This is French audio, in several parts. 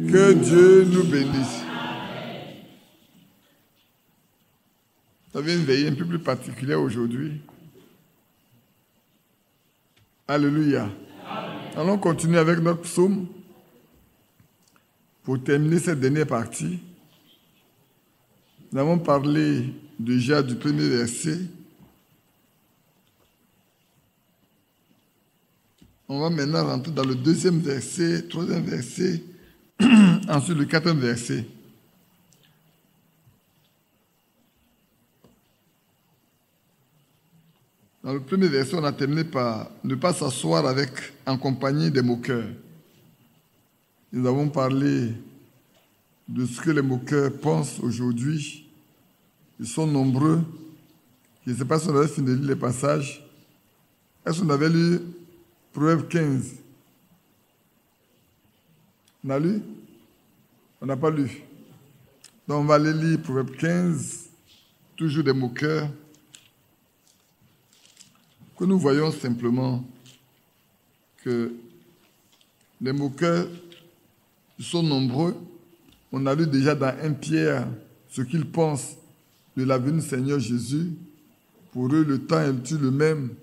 Que Dieu nous bénisse. Ça vient une veillée un peu plus particulière aujourd'hui. Alléluia. Allons continuer avec notre psaume pour terminer cette dernière partie. Nous avons parlé déjà du premier verset. On va maintenant rentrer dans le deuxième verset, troisième verset, ensuite le quatrième verset. Dans le premier verset, on a terminé par ne pas s'asseoir en compagnie des moqueurs. Nous avons parlé de ce que les moqueurs pensent aujourd'hui. Ils sont nombreux. Je ne sais pas si on avait fini de lire les passages. Est-ce qu'on avait lu Proverbe 15? On a lu? On n'a pas lu. Donc on va aller lire Proverbe 15, toujours des moqueurs. Que nous voyons simplement que les moqueurs sont nombreux. On a lu déjà dans 1 Pierre ce qu'ils pensent de la venue du Seigneur Jésus. Pour eux, le temps est toujours le même.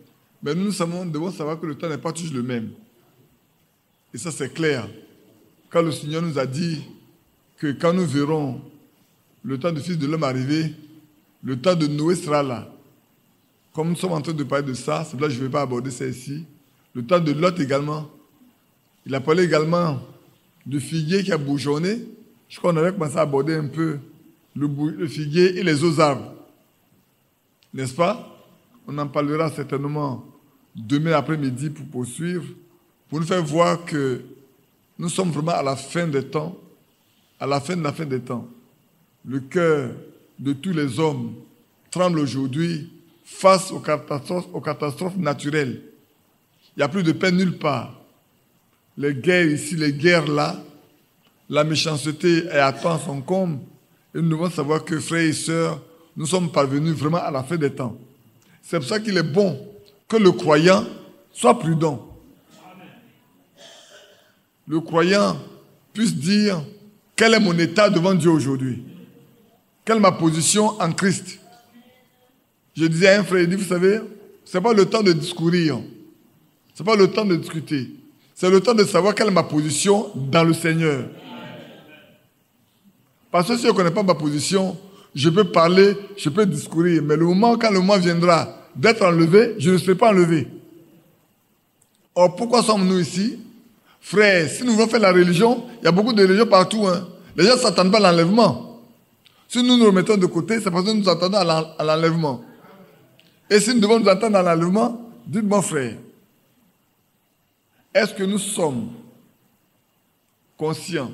Mais nous devons savoir que le temps n'est pas toujours le même. Et ça, c'est clair. Quand le Seigneur nous a dit que quand nous verrons le temps du Fils de l'homme arriver, le temps de Noé sera là. Comme nous sommes en train de parler de ça, c'est pour ça que je ne vais pas aborder ça ici. Le temps de Lot également. Il a parlé également du figuier qui a bourgeonné. Je crois qu'on avait commencé à aborder un peu le figuier et les autres arbres. N'est-ce pas? On en parlera certainement demain après-midi pour poursuivre, pour nous faire voir que nous sommes vraiment à la fin des temps, à la fin de la fin des temps. Le cœur de tous les hommes tremble aujourd'hui face aux catastrophes naturelles. Il n'y a plus de paix nulle part. Les guerres ici, les guerres là, la méchanceté est attend son comble. Et nous devons savoir que, frères et sœurs, nous sommes parvenus vraiment à la fin des temps. C'est pour ça qu'il est bon que le croyant soit prudent. Le croyant puisse dire quel est mon état devant Dieu aujourd'hui. Quelle est ma position en Christ. Je disais à un frère, il dit, vous savez, ce n'est pas le temps de discourir. Ce n'est pas le temps de discuter. C'est le temps de savoir quelle est ma position dans le Seigneur. Parce que si je ne connais pas ma position, je peux parler, je peux discourir. Mais quand le moment viendra d'être enlevé, je ne serai pas enlevé. Or, pourquoi sommes-nous ici? Frères, si nous voulons faire la religion, il y a beaucoup de religions partout. Hein. Les gens ne s'attendent pas à l'enlèvement. Si nous nous remettons de côté, c'est parce que nous nous attendons à l'enlèvement. Et si nous devons nous attendre à l'enlèvement, dites-moi, frère, est-ce que nous sommes conscients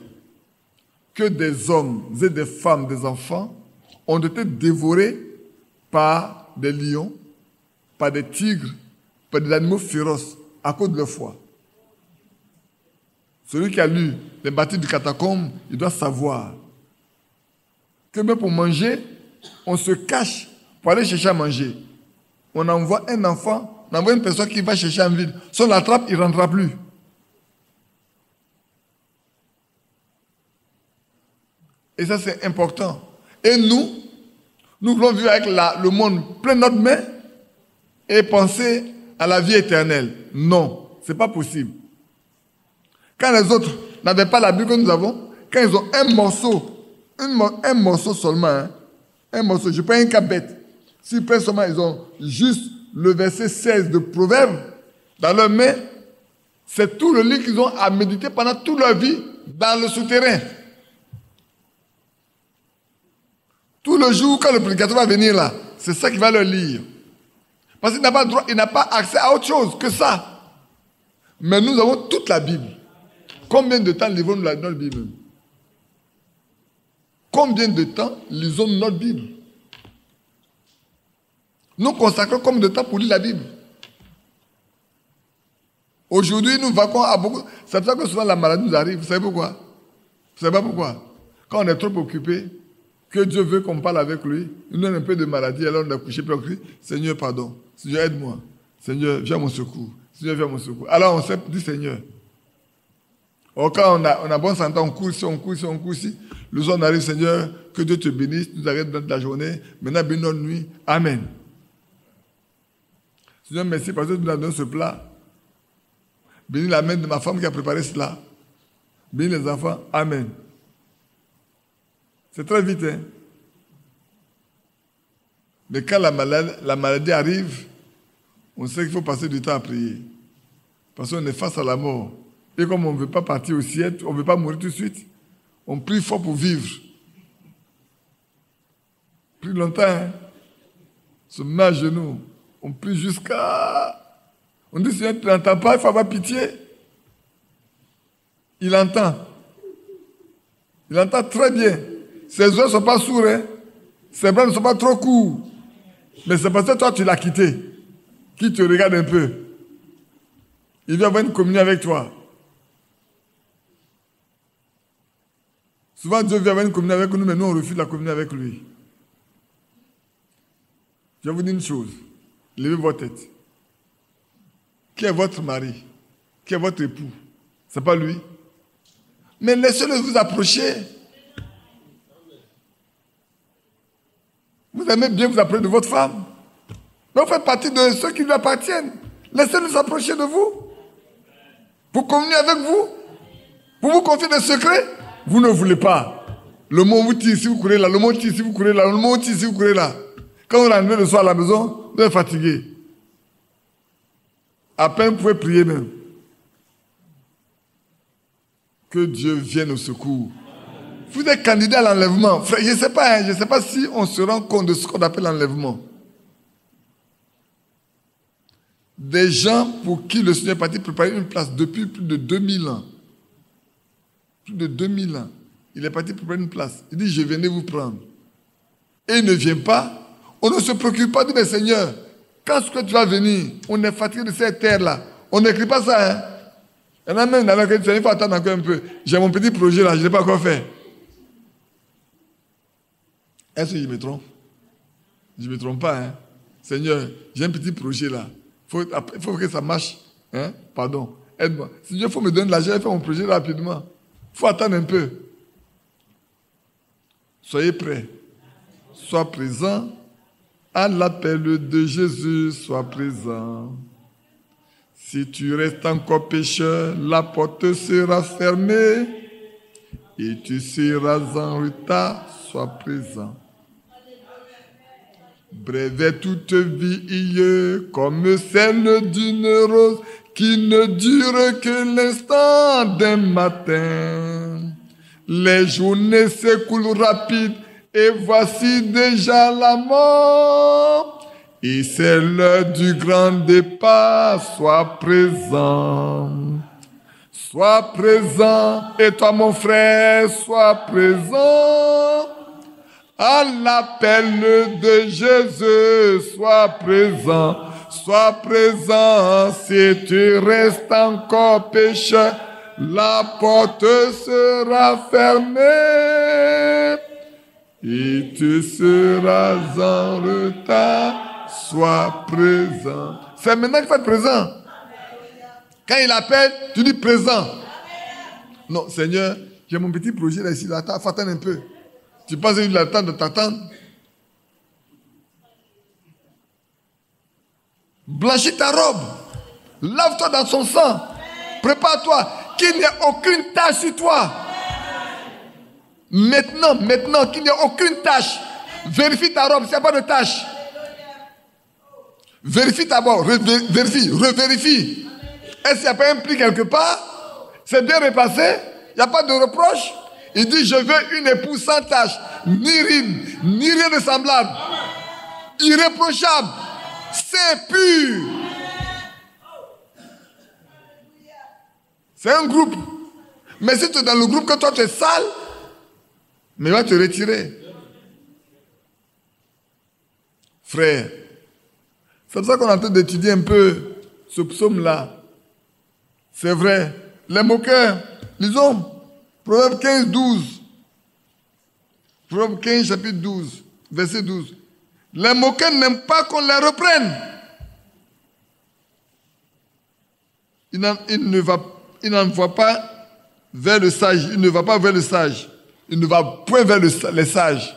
que des hommes et des femmes, des enfants, ont été dévorés par des lions, par des tigres, par des animaux féroces à cause de leur foi? Celui qui a lu les bâtis du catacombe, il doit savoir que même pour manger, on se cache pour aller chercher à manger. On envoie un enfant, on envoie une personne qui va chercher en ville. Si on l'attrape, il ne rentrera plus. Et ça, c'est important. Et nous voulons vivre avec le monde plein de notre main et penser à la vie éternelle. Non, ce n'est pas possible. Quand les autres n'avaient pas la Bible que nous avons, quand ils ont un morceau seulement, hein, un morceau, je prends un cas bête. Si seulement ils ont juste le verset 16 de Proverbe dans leur main, c'est tout le livre qu'ils ont à méditer pendant toute leur vie dans le souterrain. Tout le jour, quand le prédicateur va venir là, c'est ça qu'il va leur lire. Parce qu'il n'a pas droit, il n'a pas accès à autre chose que ça. Mais nous avons toute la Bible. Combien de temps lisons-nous notre Bible? Combien de temps lisons-nous notre Bible? Nous consacrons combien de temps pour lire la Bible? Aujourd'hui, nous vaquons à beaucoup. C'est pour ça que souvent la maladie nous arrive. Vous savez pourquoi? Vous savez pas pourquoi? Quand on est trop occupé, que Dieu veut qu'on parle avec lui, il nous donne un peu de maladie, alors on a couché, puis on crie, Seigneur, pardon. Seigneur, aide-moi. Seigneur, viens à mon secours. Seigneur, viens à mon secours. Alors on s'est dit, Seigneur, Or, quand on a bon santé, on court ici, on court ici, on court ici. Le soir, on arrive, Seigneur, que Dieu te bénisse, nous arrête dans la journée. Maintenant, bénis notre nuit. Amen. Seigneur, merci parce que tu nous as donné ce plat. Bénis la main de ma femme qui a préparé cela. Bénis les enfants. Amen. C'est très vite, hein. Mais quand la maladie arrive, on sait qu'il faut passer du temps à prier. Parce qu'on est face à la mort. Et comme on ne veut pas partir au ciel, on ne veut pas mourir tout de suite, on prie fort pour vivre. Prie longtemps, hein. On se met à genoux. On prie jusqu'à... On dit, Seigneur, tu n'entends pas, il faut avoir pitié. Il entend. Il entend très bien. Ses oreilles ne sont pas sourds, hein. Ses bras ne sont pas trop courts. Mais c'est parce que toi, tu l'as quitté. Qui te regarde un peu. Il vient avoir une communion avec toi. Souvent, Dieu vient avoir une communion avec nous, mais nous, on refuse la communion avec lui. Je vais vous dire une chose. Levez votre tête. Qui est votre mari? Qui est votre époux? Ce n'est pas lui. Mais laissez-le vous approcher. Vous aimez bien vous approcher de votre femme. Mais vous faites partie de ceux qui lui appartiennent. Laissez-le s'approcher de vous. Vous communiez avec vous. Vous vous confiez des secrets. Vous ne voulez pas. Le mot vous tire si vous courez là. Le mot tire si vous courez là. Le mot tire si vous courez là. Quand vous rentrez le soir à la maison, vous êtes fatigué. À peine vous pouvez prier même. Que Dieu vienne au secours. Vous êtes candidat à l'enlèvement. Frère, je ne sais pas si on se rend compte de ce qu'on appelle l'enlèvement. Des gens pour qui le Seigneur est parti préparer une place depuis plus de 2000 ans. Plus de 2000 ans. Il est parti préparer une place. Il dit, je venais vous prendre. Et il ne vient pas. On ne se préoccupe pas de mes seigneurs. Quand est-ce que tu vas venir? On est fatigué de cette terre-là. On n'écrit pas ça, hein. Il y en a même dans la question, il faut attendre encore un peu. J'ai mon petit projet là, je ne l'ai pas encore fait. Est-ce que je me trompe? Je ne me trompe pas, hein. Seigneur, j'ai un petit projet là. Il faut que ça marche. Hein? Pardon, aide-moi. Si Dieu faut me donner de l'argent, je vais faire mon projet rapidement. Il faut attendre un peu. Soyez prêts. Sois présent à l'appel de Jésus. Sois présent. Si tu restes encore pécheur, la porte sera fermée et tu seras en retard. Sois présent. Brève est toute vie comme celle d'une rose qui ne dure que l'instant d'un matin. Les journées s'écoulent rapides et voici déjà la mort. Et c'est l'heure du grand départ, sois présent. Sois présent, et toi mon frère, sois présent. À l'appel de Jésus, sois présent. Sois présent, si tu restes encore pécheur, la porte sera fermée. Et tu seras en retard. Sois présent. C'est maintenant qu'il faut être présent. Quand il appelle, tu dis présent. Non, Seigneur, j'ai mon petit projet là ici. Là, faut attendre un peu. Tu penses qu'il a le temps de t'attendre? Blanchis ta robe. Lave-toi dans son sang. Prépare-toi. Qu'il n'y ait aucune tache sur toi. Maintenant, qu'il n'y ait aucune tache. Vérifie ta robe s'il n'y a pas de tache. Vérifie d'abord, revérifie. Est-ce qu'il n'y a pas un pli quelque part? C'est bien repassé? Il n'y a pas de reproche? Il dit, je veux une épouse sans tache, ni ride, ni rien de semblable. Irréprochable, c'est pur. C'est un groupe. Mais si tu es dans le groupe que toi tu es sale, mais il va te retirer. Frère, c'est pour ça qu'on est en train d'étudier un peu ce psaume-là. C'est vrai. Les moqueurs, lisons. Proverbe 15, 12. Proverbe 15, chapitre 12, verset 12. Les moqueurs n'aiment pas qu'on les reprenne. Ils n'en voient pas vers le sage. Il ne va pas vers le sage. Il ne va point vers les sages.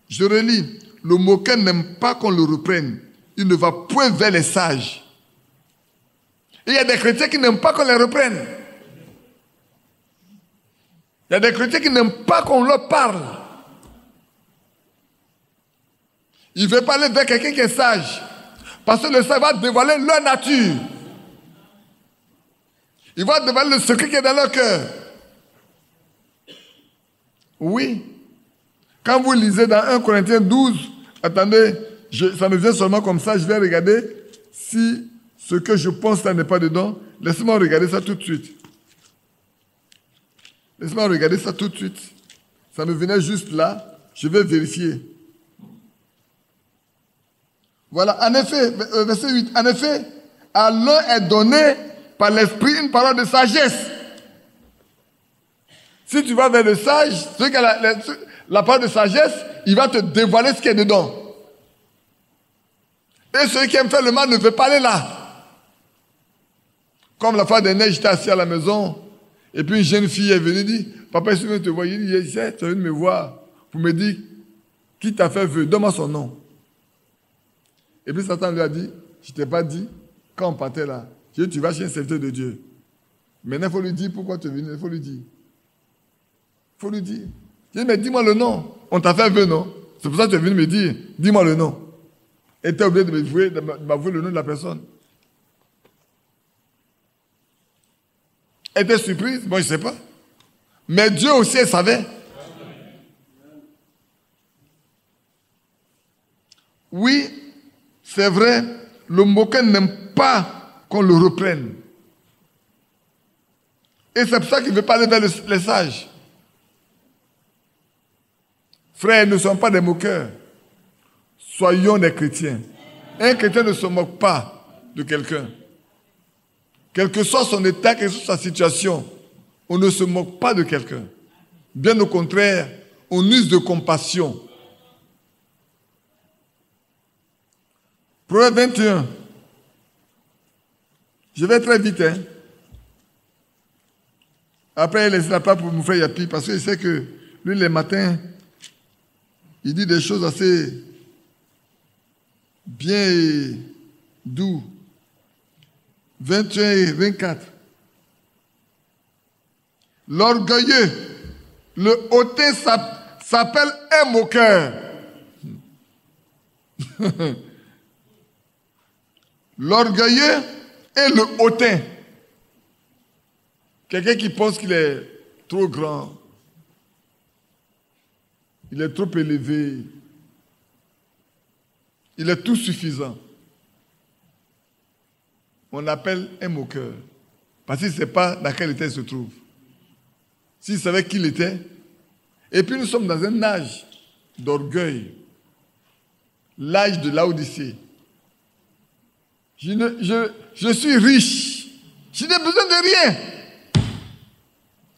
Je relis. Le moqueur n'aime pas qu'on le reprenne. Il ne va point vers les sages. Et il y a des chrétiens qui n'aiment pas qu'on les reprenne. Il y a des chrétiens qui n'aiment pas qu'on leur parle. Il veut parler vers quelqu'un qui est sage. Parce que le sage va dévoiler leur nature. Il va dévoiler le secret qui est dans leur cœur. Oui. Quand vous lisez dans 1 Corinthiens 12, attendez, ça me vient seulement comme ça, je vais regarder si ce que je pense là n'est pas dedans. Laissez-moi regarder ça tout de suite. Laissez-moi regarder ça tout de suite. Ça me venait juste là. Je vais vérifier. Voilà, en effet, verset 8. En effet, à l'un est donné par l'esprit une parole de sagesse. Si tu vas vers le sage, celui qui a la parole de sagesse, il va te dévoiler ce qui est dedans. Et celui qui aime faire le mal ne veut pas aller là. Comme la fois dernière, j'étais assis à la maison, et puis une jeune fille est venue dire, papa, je viens te voir. Il dit, tu es venu me voir pour me dire, qui t'a fait vœu, donne-moi son nom. Et puis Satan lui a dit, je ne t'ai pas dit, quand on partait là, j'ai dit, tu vas chez un serviteur de Dieu. Maintenant, il faut lui dire pourquoi tu es venu, il faut lui dire. Il faut lui dire. J'ai dit, mais dis-moi le nom. On t'a fait vœu, non? C'est pour ça que tu es venu me dire, dis-moi le nom. Et tu es obligé de m'avouer le nom de la personne. Elle était surprise? Bon, je ne sais pas. Mais Dieu aussi, elle savait. Oui, c'est vrai, le moqueur n'aime pas qu'on le reprenne. Et c'est pour ça qu'il ne veut pas aller vers les sages. Frères, ne sommes pas des moqueurs. Soyons des chrétiens. Un chrétien ne se moque pas de quelqu'un. Quel que soit son état, quelle que soit sa situation, on ne se moque pas de quelqu'un. Bien au contraire, on use de compassion. Proverbe 21. Je vais très vite. Après, il laisse la place pour mon frère Yapi, parce qu'il sait que lui, les matins, il dit des choses assez bien et doux. 21 et 24. L'orgueilleux, le hautain s'appelle un moqueur. L'orgueilleux et le hautain. Quelqu'un qui pense qu'il est trop grand. Il est trop élevé. Il est tout suffisant. On l'appelle un moqueur. Parce qu'il ne sait pas dans quel état il se trouve. S'il savait qui il était. Et puis nous sommes dans un âge d'orgueil. L'âge de l'Odyssée. Je suis riche. Je n'ai besoin de rien.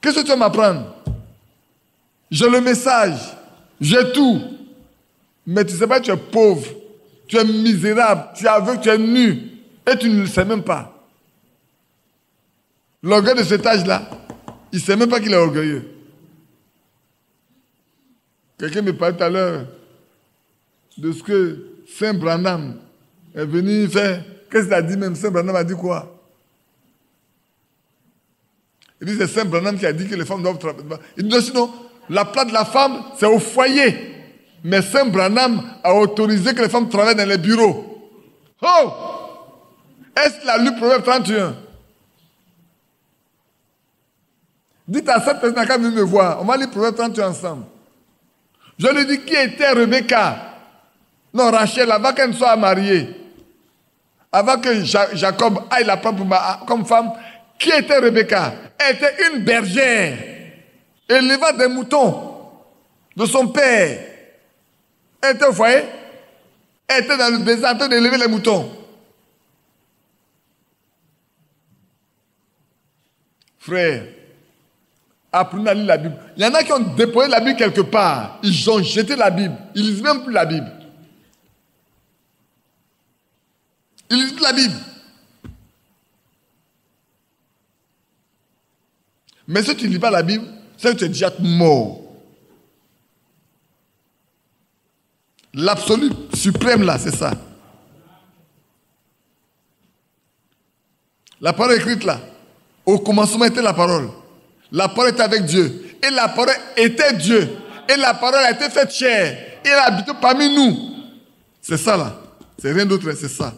Qu'est-ce que tu vas m'apprendre? J'ai le message. J'ai tout. Mais tu ne sais pas que tu es pauvre. Tu es misérable. Tu es aveugle, tu es nu. Et tu ne le sais même pas. L'orgueil de cet âge-là, il ne sait même pas qu'il est orgueilleux. Quelqu'un me parlait tout à l'heure de ce que Saint Branham est venu faire. Qu'est-ce qu'il a dit même? Saint Branham a dit quoi? Il dit c'est Saint Branham qui a dit que les femmes doivent travailler. Il dit sinon, la place de la femme, c'est au foyer. Mais Saint Branham a autorisé que les femmes travaillent dans les bureaux. Oh! Est-ce qu'il a lu Proverbe 31? Dites à cette personne qui est venue me voir, on va lire Proverbe 31 ensemble. Je lui dis qui était Rebecca? Non, Rachel, avant qu'elle ne soit mariée. Avant que Jacob aille la prendre comme femme, qui était Rebecca? Elle était une bergère. Elle éleva des moutons de son père. Elle était au foyer. Elle était dans le désert en train d'élever les moutons. Frère, apprenez à lire la Bible. Il y en a qui ont déposé la Bible quelque part. Ils ont jeté la Bible. Ils ne lisent même plus la Bible. Ils lisent plus la Bible. Mais si tu ne lis pas la Bible, c'est que tu es déjà mort. L'absolu suprême là, c'est ça. La parole écrite là, au commencement était la parole. La parole était avec Dieu. Et la parole était Dieu. Et la parole a été faite chair. Et elle a habité parmi nous. C'est ça là. C'est rien d'autre, c'est ça.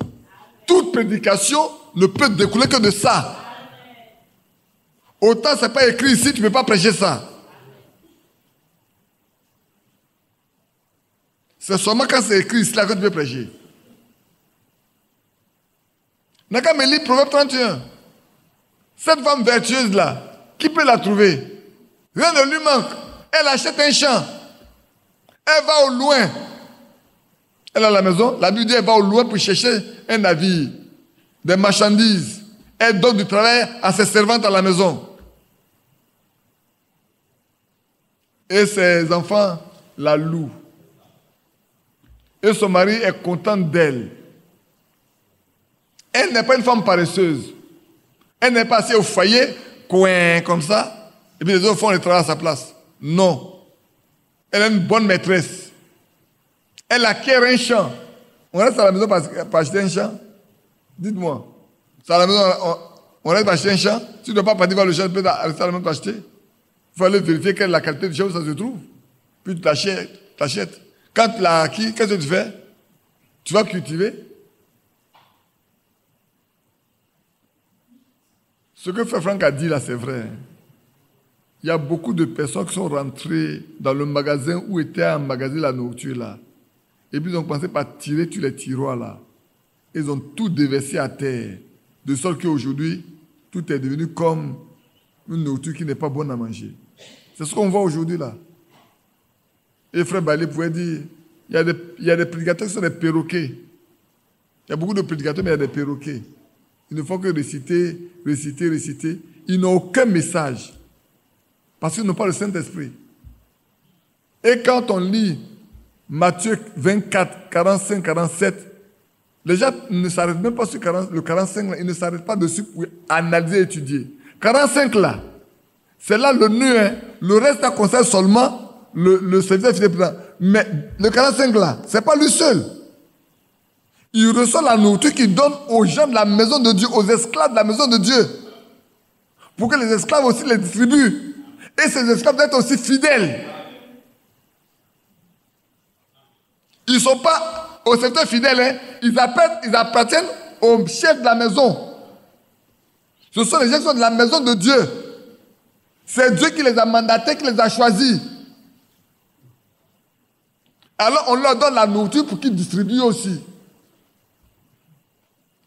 Toute prédication ne peut découler que de ça. Autant c'est pas écrit ici, tu ne peux pas prêcher ça. C'est seulement quand c'est écrit ici là que tu peux prêcher. N'a qu'à me lire Proverbe 31. Cette femme vertueuse là, qui peut la trouver? Rien ne lui manque. Elle achète un champ. Elle va au loin. Elle a la maison. La Bible dit elle va au loin pour chercher un navire, des marchandises. Elle donne du travail à ses servantes à la maison. Et ses enfants la louent. Et son mari est content d'elle. Elle n'est pas une femme paresseuse. Elle n'est pas assise au foyer, coin, comme ça, et puis les autres font le travail à sa place. Non. Elle est une bonne maîtresse. Elle acquiert un champ. On reste à la maison pour acheter un champ? Dites-moi. C'est à la maison, on reste pour acheter un champ? Si tu ne dois pas partir voir le champ, tu peux rester à la maison pour acheter. Il faut aller vérifier quelle est la qualité du champ où ça se trouve. Puis tu t'achètes. Quand tu l'as acquis, qu'est-ce que tu fais? Tu vas cultiver. Ce que Frère Franck a dit là, c'est vrai. Il y a beaucoup de personnes qui sont rentrées dans le magasin où était emmagasinée la nourriture là. Et puis ils ont commencé par tirer tous les tiroirs là. Ils ont tout déversé à terre. De sorte qu'aujourd'hui, tout est devenu comme une nourriture qui n'est pas bonne à manger. C'est ce qu'on voit aujourd'hui là. Et Frère Balé pouvait dire, il y a des prédicateurs qui sont des perroquets. Il y a beaucoup de prédicateurs, mais il y a des perroquets. Ils ne font que réciter. Ils n'ont aucun message. Parce qu'ils n'ont pas le Saint-Esprit. Et quand on lit Matthieu 24, 45, 47, les gens ne s'arrêtent même pas sur le 45, là, ils ne s'arrêtent pas dessus pour analyser et étudier. 45 là, c'est là le nœud. Hein. Le reste, ça concerne seulement le serviteur fidèle. Mais le 45 là, ce n'est pas lui seul. Il reçoit la nourriture qu'il donne aux gens de la maison de Dieu, aux esclaves de la maison de Dieu. Pour que les esclaves aussi les distribuent. Et ces esclaves doivent être aussi fidèles. Ils ne sont pas aux serviteurs fidèles. Hein. Ils appartiennent au chef de la maison. Ce sont les gens qui sont de la maison de Dieu. C'est Dieu qui les a mandatés, qui les a choisis. Alors on leur donne la nourriture pour qu'ils distribuent aussi.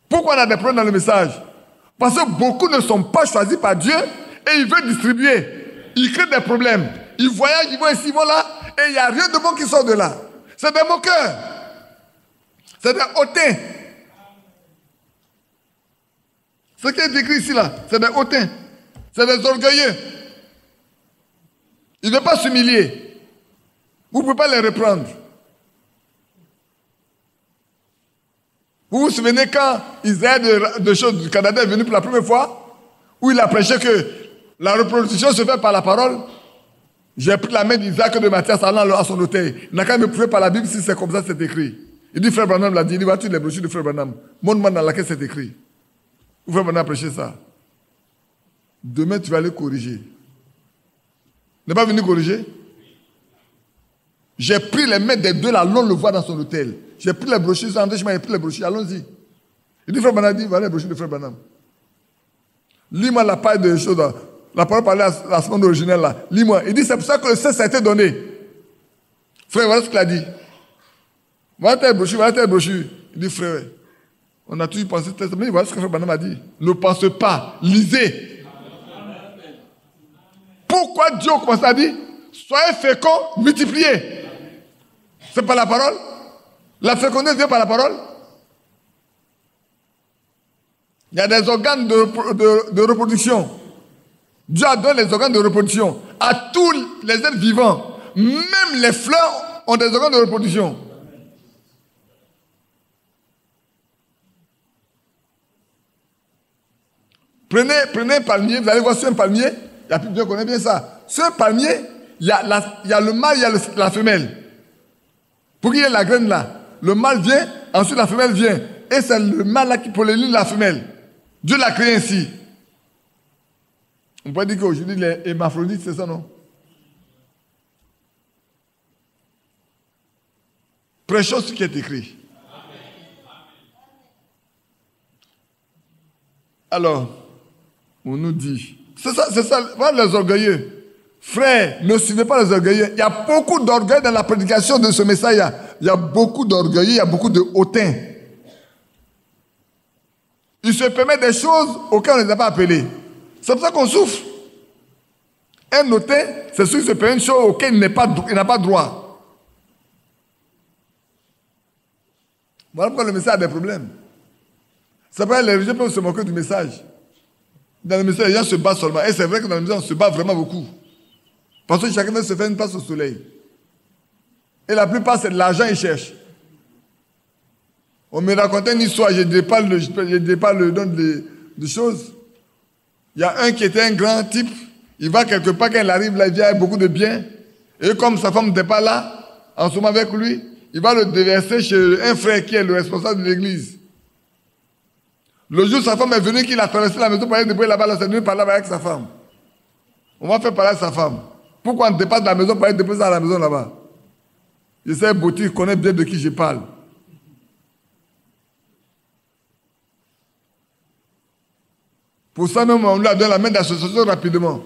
Pourquoi on a des problèmes dans le message? Parce que beaucoup ne sont pas choisis par Dieu et ils veulent distribuer. Ils créent des problèmes. Ils voyagent, ils vont ici, ils vont là, et il n'y a rien de bon qui sort de là. C'est des moqueurs. C'est des hautains. Ce qui est écrit ici, là, c'est des hautains. C'est des orgueilleux. Ils ne veulent pas s'humilier. Vous ne pouvez pas les reprendre. Vous vous souvenez quand Israël du Canada est venu pour la première fois, où il a prêché que la reproduction se fait par la parole? J'ai pris la main d'Isaac et de Matthias allant à son hôtel. Il n'a qu'à me prouver par la Bible si c'est comme ça, c'est écrit. Il dit, Frère Branham l'a dit, il dit, vois-tu les brochures de Frère Branham? Montre-moi dans laquelle c'est écrit. Où Frère Branham a prêché ça? Demain, tu vas aller corriger. N'est pas venu corriger? J'ai pris les mains des deux là, l'on le voit dans son hôtel. J'ai pris les brochures, j'ai pris les brochures, allons-y. Il dit, Frère Branham dit, voilà les brochures de Frère Branham. Lis-moi la paille de choses, la parole parlait à la semaine originelle là. Lis-moi. Il dit, c'est pour ça que le Saint a été donné. Frère, voilà ce qu'il a dit. Voilà telle brochure, voilà telle brochure. Il dit, frère, on a toujours pensé, mais voilà ce que Frère Branham a dit. Ne pensez pas, lisez. Pourquoi Dieu commence à dire, soyez féconds, multipliez. C'est pas la parole? La fécondité vient par la parole? Il y a des organes de reproduction. Dieu a donné les organes de reproduction à tous les êtres vivants. Même les fleurs ont des organes de reproduction. Prenez un palmier, vous allez voir sur un palmier, Il y a plus besoin, on connaît bien ça. Ce palmier, il y a le mâle, il y a la femelle. Pour qu'il y ait la graine là, le mâle vient, ensuite la femelle vient. Et c'est le mâle là qui pollinise la femelle. Dieu l'a créé ainsi. On peut dire qu'aujourd'hui, les hermaphrodites, c'est ça, non? Prêchons ce qui est écrit. Alors, on nous dit, c'est ça, voilà les orgueilleux. Frère, ne suivez pas les orgueilleux. Il y a beaucoup d'orgueil dans la prédication de ce message. Il y a beaucoup d'orgueilleux, il y a beaucoup de hautains. Ils se permettent des choses auxquelles on ne les a pas appelés. C'est pour ça qu'on souffre. Un hautain, c'est celui qui se permet une chose auquel il n'a pas droit. Voilà pourquoi le message a des problèmes. C'est vrai, les religieux peuvent se moquer du message. Dans le message, les gens se battent seulement. Et c'est vrai que dans le message, on se bat vraiment beaucoup. Parce que chacun veut se faire une place au soleil. Et la plupart, c'est de l'argent qu'ils cherchent. On me racontait une histoire, je ne dirai pas le nom de choses. Il y a un qui était un grand type, il va quelque part, quand il arrive là, il vient avec beaucoup de biens. Et comme sa femme n'était pas là, en ce moment avec lui, il va le déverser chez un frère qui est le responsable de l'église. Le jour où sa femme est venue, qu'il a traversé la maison pour aller débrouiller là-bas, c'est venu parler avec sa femme. On va faire parler avec sa femme. Pourquoi on dépasse la maison pour aller déposer à la maison là-bas? Je sais, Bouti connaît bien de qui je parle. Pour ça même, on lui a donné la main d'association rapidement.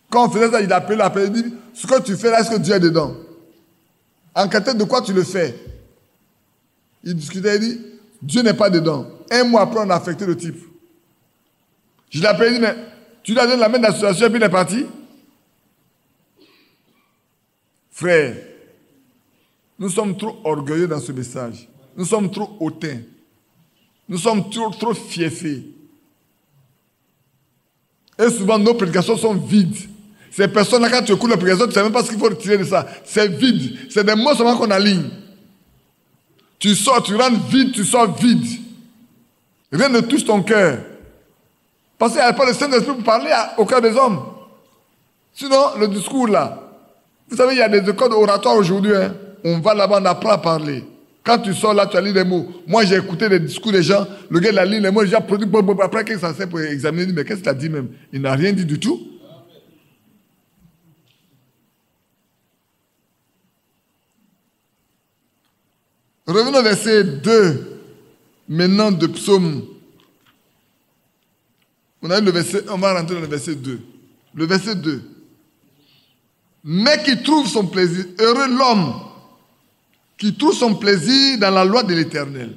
Quand on faisait ça, il a appelé, il dit, ce que tu fais là, est-ce que Dieu est dedans? En qualité de quoi tu le fais? Il discutait, il dit, Dieu n'est pas dedans. Un mois après, on a affecté le type. Je l'ai appelé, il dit, mais tu lui as donné la main d'association et puis il est parti? Frère, nous sommes trop orgueilleux dans ce message. Nous sommes trop hautains. Nous sommes trop fiefés. Et souvent, nos prédications sont vides. Ces personnes-là, quand tu écoutes la prédication, tu ne sais même pas ce qu'il faut retirer de ça. C'est vide. C'est des mots seulement qu'on aligne. Tu sors, tu rentres vide, tu sors vide. Rien ne touche ton cœur. Parce qu'il n'y a pas le Saint-Esprit pour parler au cœur des hommes. Sinon, le discours là. Vous savez, il y a des écoles oratoires aujourd'hui. Hein. On va là-bas, on apprend à parler. Quand tu sors là, tu as lu des mots. Moi, j'ai écouté les discours des gens. Le gars, il a lu les mots, il a produit. Après, qu'il s'en sert pour examiner, il dit, mais qu'est-ce qu'il a dit même? Il n'a rien dit du tout. Revenons au verset 2, maintenant de Psaume. On a eu le verset, on va rentrer dans le verset 2. Le verset 2. Mais qui trouve son plaisir, heureux l'homme qui trouve son plaisir dans la loi de l'Éternel.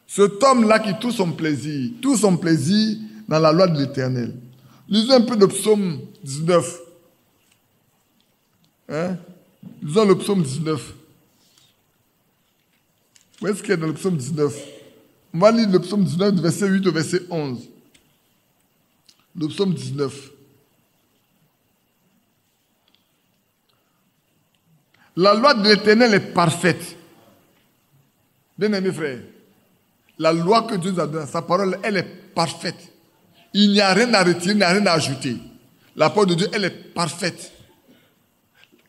Cet homme-là qui trouve son plaisir dans la loi de l'Éternel. Lisons un peu de Psaume 19. Hein? Lisons le Psaume 19. Où est-ce qu'il y a dans le Psaume 19? On va lire le Psaume 19 du verset 8 au verset 11. Le Psaume 19. La loi de l'Éternel est parfaite. Bien-aimés frères, la loi que Dieu nous a donnée, sa parole, elle est parfaite. Il n'y a rien à retirer, il n'y a rien à ajouter. La parole de Dieu, elle est parfaite.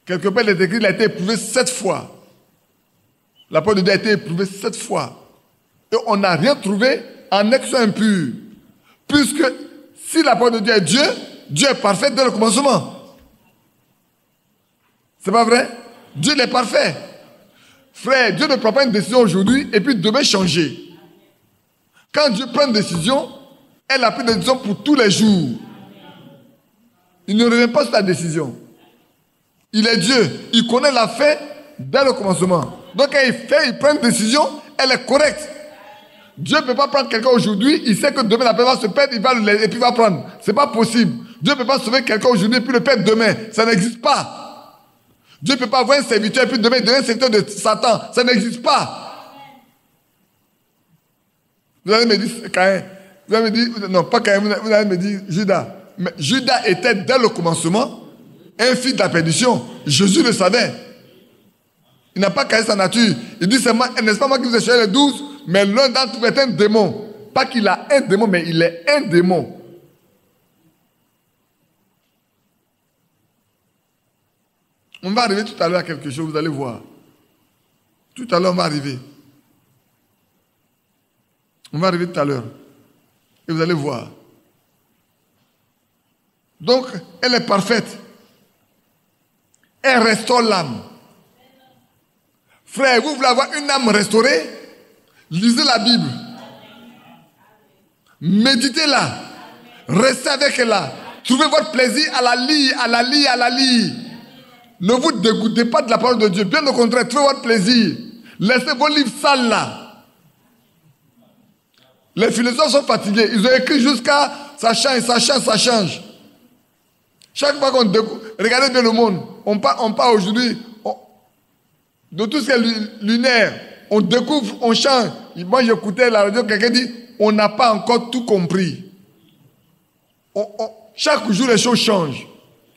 Quelque part, il est écrit, il a été éprouvé 7 fois. La parole de Dieu a été éprouvée 7 fois. Et on n'a rien trouvé en ex impur. Puisque si la parole de Dieu est Dieu, Dieu est parfait dès le commencement. C'est pas vrai? Dieu est parfait. Frère, Dieu ne prend pas une décision aujourd'hui et puis demain changer. Quand Dieu prend une décision, elle a pris une décision pour tous les jours. Il ne revient pas sur la décision. Il est Dieu. Il connaît la fin dès le commencement. Donc quand il prend une décision, elle est correcte. Dieu ne peut pas prendre quelqu'un aujourd'hui, il sait que demain la personne va se perdre, il va le laisser et puis il va prendre. Ce n'est pas possible. Dieu ne peut pas sauver quelqu'un aujourd'hui et puis le perdre demain. Ça n'existe pas. Dieu ne peut pas avoir un serviteur et puis demain il devient un serviteur de Satan. Ça n'existe pas. Vous allez me dire Caïn. Vous allez me dire, non pas Caïn, vous allez me dire Judas. Mais Judas était dès le commencement un fils de la perdition. Jésus le savait. Il n'a pas cassé sa nature. Il dit, n'est-ce pas moi qui vous ai cherché les 12, mais l'un d'entre vous est un démon. Pas qu'il a un démon, mais il est un démon. On va arriver tout à l'heure à quelque chose, vous allez voir. Tout à l'heure, on va arriver. On va arriver tout à l'heure. Et vous allez voir. Donc, elle est parfaite. Elle restaure l'âme. Frère, vous voulez avoir une âme restaurée? Lisez la Bible. Méditez-la. Restez avec elle là. Trouvez votre plaisir à la lire, à la lire, à la lire. Ne vous dégoûtez pas de la parole de Dieu. Bien au contraire, trouvez votre plaisir. Laissez vos livres sales là. Les philosophes sont fatigués. Ils ont écrit jusqu'à ça change, ça change, ça change. Chaque fois qu'on découvre, regardez bien le monde. On parle aujourd'hui de tout ce qui est lunaire. On découvre, on change. Moi j'écoutais la radio, quelqu'un dit, on n'a pas encore tout compris. Chaque jour les choses changent.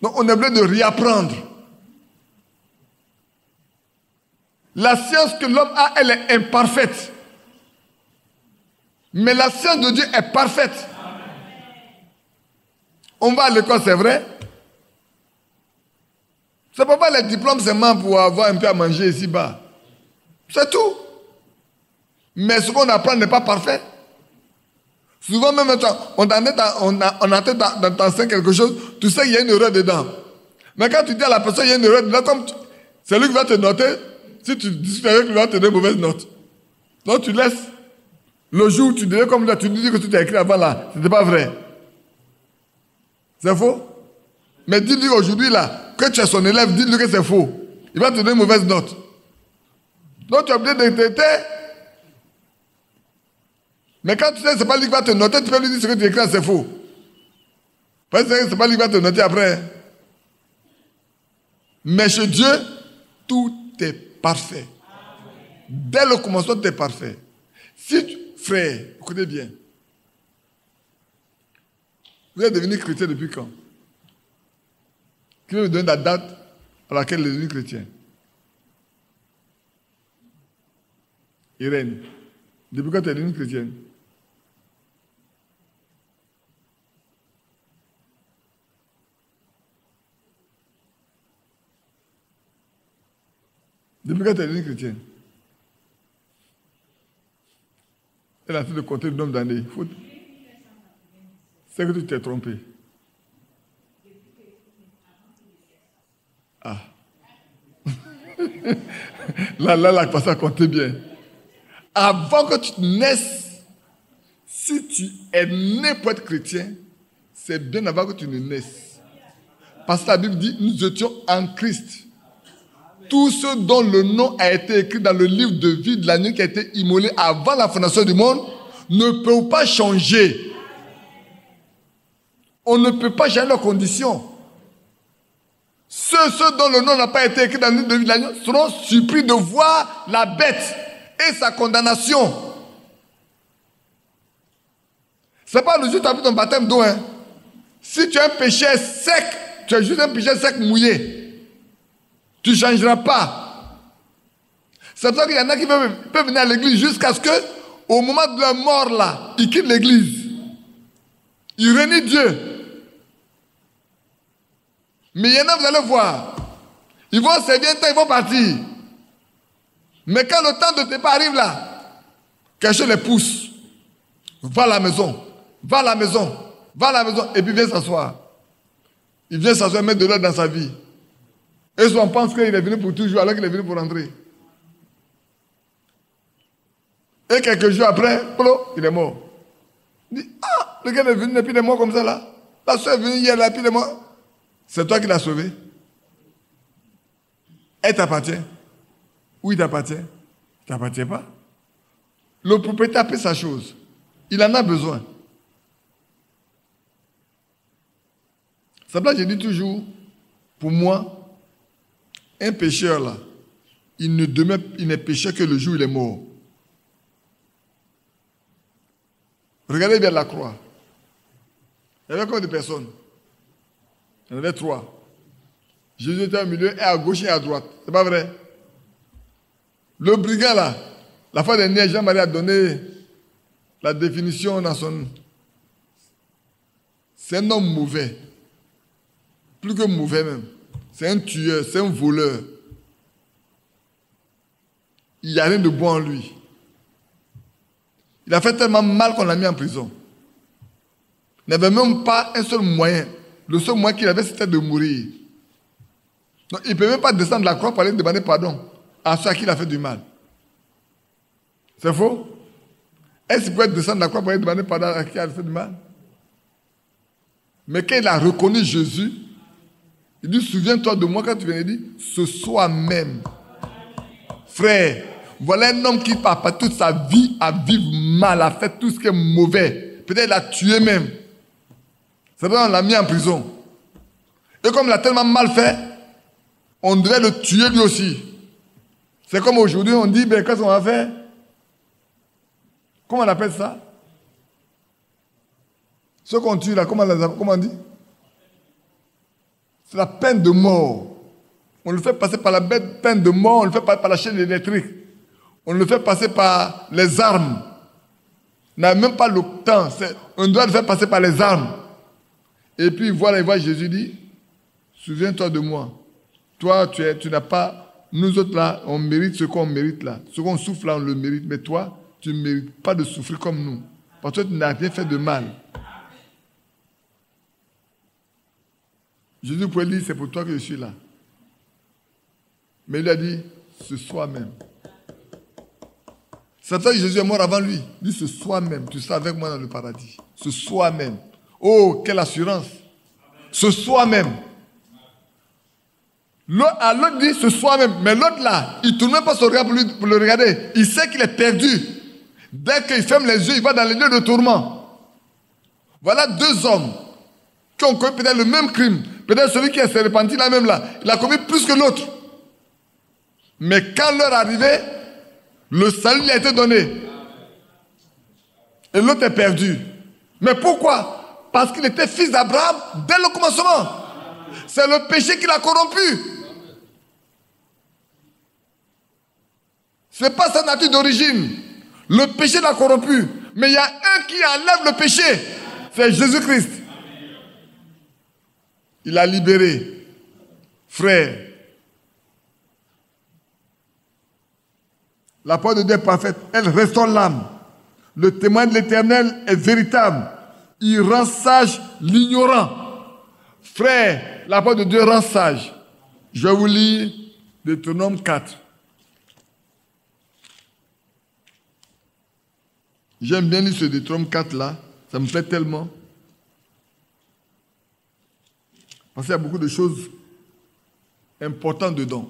Donc on est obligé de réapprendre. La science que l'homme a, elle est imparfaite. Mais la science de Dieu est parfaite. On va à l'école, c'est vrai. C'est pas les diplômes seulement pour avoir un peu à manger ici-bas. C'est tout. Mais ce qu'on apprend n'est pas parfait. Souvent même, on t'enseigne quelque chose, tu sais qu'il y a une erreur dedans. Mais quand tu dis à la personne qu'il y a une erreur dedans, comme c'est lui qui va te noter, si tu discutes avec lui, il va te donner une mauvaise note. Donc tu laisses. Le jour où tu dirais comme là, tu dis que tu t'as écrit avant là, ce n'était pas vrai. C'est faux? Mais dis-lui aujourd'hui là, que tu es son élève, dis-lui que c'est faux. Il va te donner une mauvaise note. Donc tu es obligé de traiter. Mais quand tu sais que ce n'est pas lui qui va te noter, tu peux lui dire ce que tu écris, c'est faux. Parce que ce n'est pas lui qui va te noter après. Mais chez Dieu, tout est parfait. Dès le commencement, tout est parfait. Frère, écoutez bien. Vous êtes devenu chrétien depuis quand? Qui veut me donner la date à laquelle vous êtes devenu chrétien? Irène, depuis quand tu es devenu chrétienne? Depuis quand tu es devenu chrétienne? Elle a fait de compter le nombre d'années. C'est que tu t'es trompé. Ah. là, passe à compter bien. Avant que tu naisses, si tu es né pour être chrétien, c'est bien avant que tu ne naisses. Parce que la Bible dit, nous étions en Christ. Tous ceux dont le nom a été écrit dans le livre de vie de l'agneau qui a été immolé avant la fondation du monde ne peuvent pas changer. On ne peut pas changer leurs conditions. Ceux dont le nom n'a pas été écrit dans le livre de vie de l'agneau seront surpris de voir la bête et sa condamnation. Ce n'est pas le jour où tu as fait ton baptême d'eau. Hein. Si tu es un péché sec, tu es juste un péché sec mouillé. Tu ne changeras pas. C'est pour ça qu'il y en a qui peuvent venir à l'église jusqu'à ce que, au moment de leur mort là, ils quittent l'église. Ils renient Dieu. Mais il y en a, vous allez voir. Ils vont servir un temps, ils vont partir. Mais quand le temps de départ arrive là, quelque chose les pousse. Va à la maison. Va à la maison. Va à la maison. Et puis viens s'asseoir. Il vient s'asseoir et mettre de l'ordre dans sa vie. Et on pense qu'il est venu pour toujours alors qu'il est venu pour rentrer. Et quelques jours après, il est mort. Il dit, ah, le gars est venu et puis il est mort comme ça là. La soeur est venue hier là et puis il est mort. C'est toi qui l'as sauvé. Elle t'appartient. Ou il t'appartient? Il ne t'appartient pas. Le propriétaire paie sa chose. Il en a besoin. C'est pour ça que je dis toujours, pour moi, un pécheur là, il n'est pécheur que le jour où il est mort. Regardez bien la croix. Il y avait combien de personnes? Il y en avait 3. Jésus était au milieu, et à gauche et à droite. C'est pas vrai? Le brigand là, la fois dernière, Jean-Marie a donné la définition dans son... C'est un homme mauvais. Plus que mauvais même. c'est un tueur, c'est un voleur. Il n'y a rien de bon en lui. Il a fait tellement mal qu'on l'a mis en prison. Il n'avait même pas un seul moyen. Le seul moyen qu'il avait, c'était de mourir. Donc, il ne peut même pas descendre de la croix pour aller demander pardon à ceux à qui il a fait du mal. C'est faux? Est-ce qu'il peut descendre de la croix pour aller demander pardon à qui il a fait du mal? Mais quand il a reconnu Jésus, il dit, souviens-toi de moi quand tu venais dire, ce soir même. Frère, voilà un homme qui part toute sa vie à vivre mal, à faire tout ce qui est mauvais. Peut-être il a tué même. C'est vrai, on l'a mis en prison. Et comme il a tellement mal fait, on devait le tuer lui aussi. C'est comme aujourd'hui, on dit, ben, qu'est-ce qu'on va faire? Comment on appelle ça? Ceux qu'on tue là, comment on dit? C'est la peine de mort. On le fait passer par la peine de mort, on le fait passer par la chaîne électrique. On le fait passer par les armes. On n'a même pas le temps. On doit le faire passer par les armes. Et puis voilà, il voit Jésus dit, souviens-toi de moi. Toi, tu n'as pas... Nous autres là, on mérite ce qu'on mérite là. Ce qu'on souffre là, on le mérite. Mais toi, tu ne mérites pas de souffrir comme nous. Parce que tu n'as rien fait de mal. Jésus pouvait dire, c'est pour toi que je suis là. Mais il a dit, ce soir même. C'est pour ça que Jésus est mort avant lui. Il dit, ce soir même, tu seras avec moi dans le paradis. Ce soir même. Oh, quelle assurance. Ce soir même. L'autre dit, ce soir même. Mais l'autre là, il ne tourne même pas son regard pour le regarder. Il sait qu'il est perdu. Dès qu'il ferme les yeux, il va dans les lieux de tourment. Voilà deux hommes qui ont commis peut-être le même crime. Peut-être celui qui s'est repenti là même là, il a commis plus que l'autre. Mais quand l'heure arrivait, le salut lui a été donné. Et l'autre est perdu. Mais pourquoi? Parce qu'il était fils d'Abraham dès le commencement. C'est le péché qui l'a corrompu. Ce n'est pas sa nature d'origine. Le péché l'a corrompu. Mais il y a un qui enlève le péché. C'est Jésus-Christ. Il a libéré. Frère. La parole de Dieu est parfaite. Elle restaure l'âme. Le témoin de l'Éternel est véritable. Il rend sage l'ignorant. Frère, la parole de Dieu rend sage. Je vais vous lire Deutéronome 4. J'aime bien lire ce Deutéronome 4 là. Ça me plaît tellement. Parce qu'il y a beaucoup de choses importantes dedans.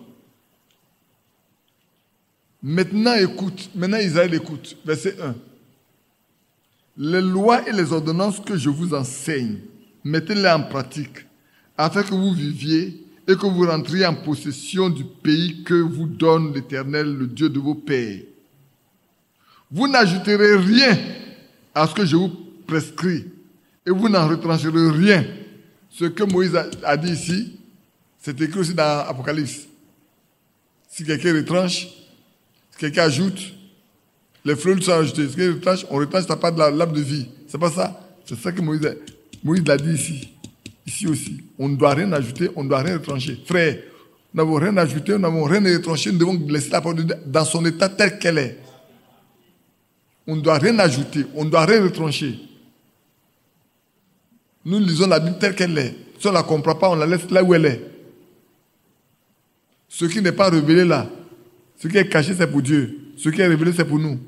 Maintenant, écoute. Maintenant, Israël écoute. Verset 1. Les lois et les ordonnances que je vous enseigne, mettez-les en pratique, afin que vous viviez et que vous rentriez en possession du pays que vous donne l'Éternel, le Dieu de vos pères. Vous n'ajouterez rien à ce que je vous prescris, et vous n'en retrancherez rien. Ce que Moïse a dit ici, c'est écrit aussi dans Apocalypse. Si quelqu'un retranche, si quelqu'un ajoute, les fleuves sont ajoutés. Si quelqu'un retranche, on retranche, ça part de l'arbre de vie. C'est pas ça. C'est ça que Moïse l'a dit ici. Ici aussi. On ne doit rien ajouter, on ne doit rien retrancher. Frère, nous n'avons rien ajouté, nous n'avons rien retranché, nous devons laisser la parole de Dieu dans son état tel qu'elle est. On ne doit rien ajouter, on ne doit rien retrancher. Nous lisons la Bible telle qu'elle est. Si on ne la comprend pas, on la laisse là où elle est. Ce qui n'est pas révélé là, ce qui est caché, c'est pour Dieu. Ce qui est révélé, c'est pour nous.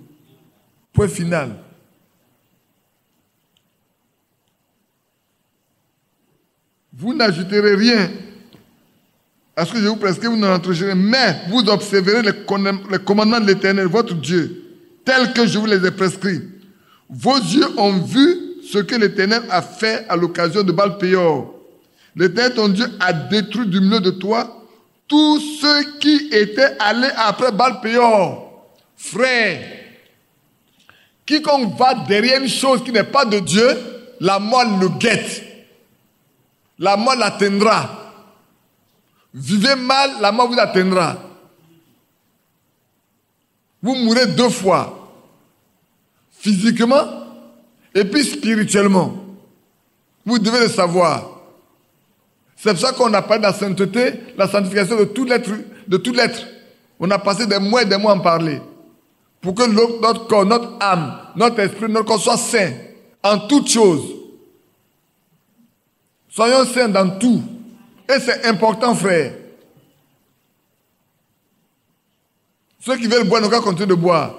Point final. Vous n'ajouterez rien à ce que je vous prescris, vous n'en retrancherez, mais vous observerez les commandements de l'Éternel, votre Dieu, tels que je vous les ai prescrits. Vos yeux ont vu ce que l'Éternel a fait à l'occasion de Baal-Péor. L'Éternel, ton Dieu, a détruit du milieu de toi tous ceux qui étaient allés après Baal-Péor. Frère, quiconque va derrière une chose qui n'est pas de Dieu, la mort le guette. La mort l'atteindra. Vivez mal, la mort vous atteindra. Vous mourrez deux fois. Physiquement et puis spirituellement. Vous devez le savoir. C'est pour ça qu'on a parlé de la sainteté, la sanctification de tout l'être. On a passé des mois et des mois à en parler. Pour que notre corps, notre âme, notre esprit, notre corps soient saints en toutes choses. Soyons saints dans tout. Et c'est important, frère. Ceux qui veulent boire n'ont qu'à continuer de boire.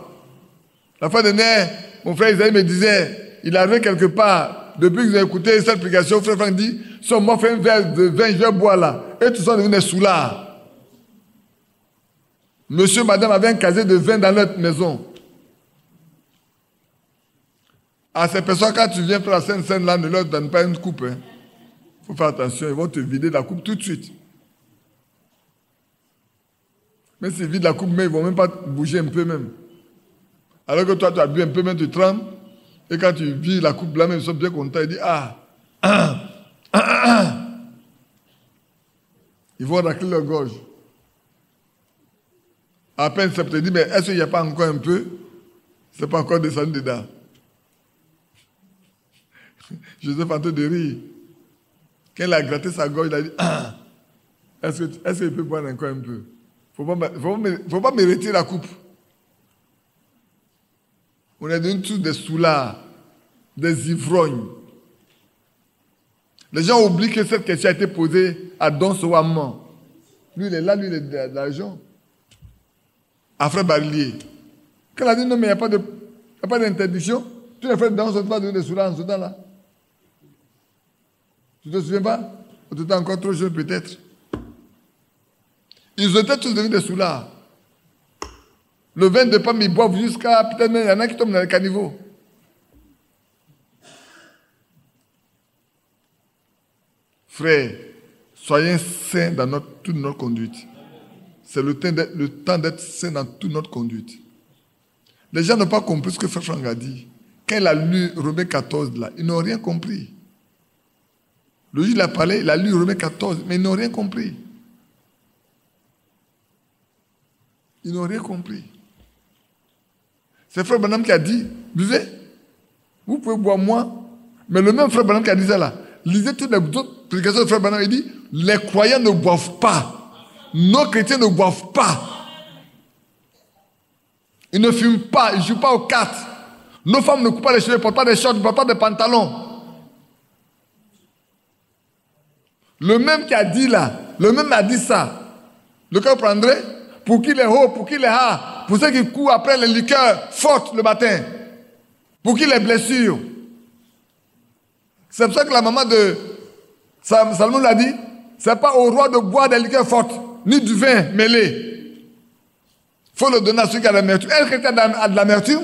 La fois dernière, mon frère Isaïe me disait, il arrivait quelque part, depuis que vous avez écouté cette application, frère Franck dit, si on m'a fait un verre de vin, je vais boire là. Et tout ça devenait soulard. Monsieur, madame avait un casier de vin dans leur maison. À ces personnes, quand tu viens faire la scène là, ne leur donne pas une coupe. Il faut faire attention, ils vont te vider la coupe tout de suite. Mais s'ils vident la coupe, mais ils ne vont même pas bouger un peu même. Alors que toi, tu as bu un peu, même tu trembles. Et quand tu vides la coupe là, même ils sont bien contents. Ils disent, Ils vont racler leur gorge. À peine ça te dit, mais est-ce qu'il n'y a pas encore un peu? Ce n'est pas encore descendu dedans. Joseph a en train de rire. Quand il a gratté sa gorge, il a dit, est-ce qu'il peut boire encore un peu? Il ne faut pas me retirer la coupe. On est devenus tous des soulards, des ivrognes. Les gens oublient que cette question a été posée à Don Sowaman. Lui, il est là, lui, il est de l'argent. À Frère Barillier. Quand il a dit non, mais il n'y a pas d'interdiction, tous les frères de Don ne sont pas devenus des soulards en ce temps-là. Tu ne te souviens pas? Tu étais encore trop jeune peut-être. Ils étaient tous devenus des soulards. Le vin de pomme, ils boivent jusqu'à... Peut-être même, il y en a qui tombent dans le caniveau. Frères, soyez saints dans toute notre conduite. C'est le temps d'être saints dans toute notre conduite. Les gens n'ont pas compris ce que Frère Franck a dit. Quand il a lu Romains 14, là, ils n'ont rien compris. Le juge, il a parlé, il a lu Romains 14, mais ils n'ont rien compris. Ils n'ont rien compris. C'est Frère Branham qui a dit, buvez, vous pouvez boire moins. Mais le même Frère Branham qui a dit ça là, lisez toutes les autres prédications de Frère Branham, il dit, les croyants ne boivent pas. Nos chrétiens ne boivent pas. Ils ne fument pas, ils ne jouent pas aux cartes. Nos femmes ne coupent pas les cheveux, ne portent pas des shorts, ne portent pas des pantalons. Le même qui a dit là, le même a dit ça. Le cas vous prendrez, pour qui les hauts, pour qui les ha, pour ceux qui courent après les liqueurs fortes le matin, pour qui les blessures. C'est pour ça que la maman de Salomon l'a dit, c'est pas au roi de boire des liqueurs fortes, ni du vin mêlé. Il faut le donner à celui qui a de l'amertume. Un chrétien a de l'amertume.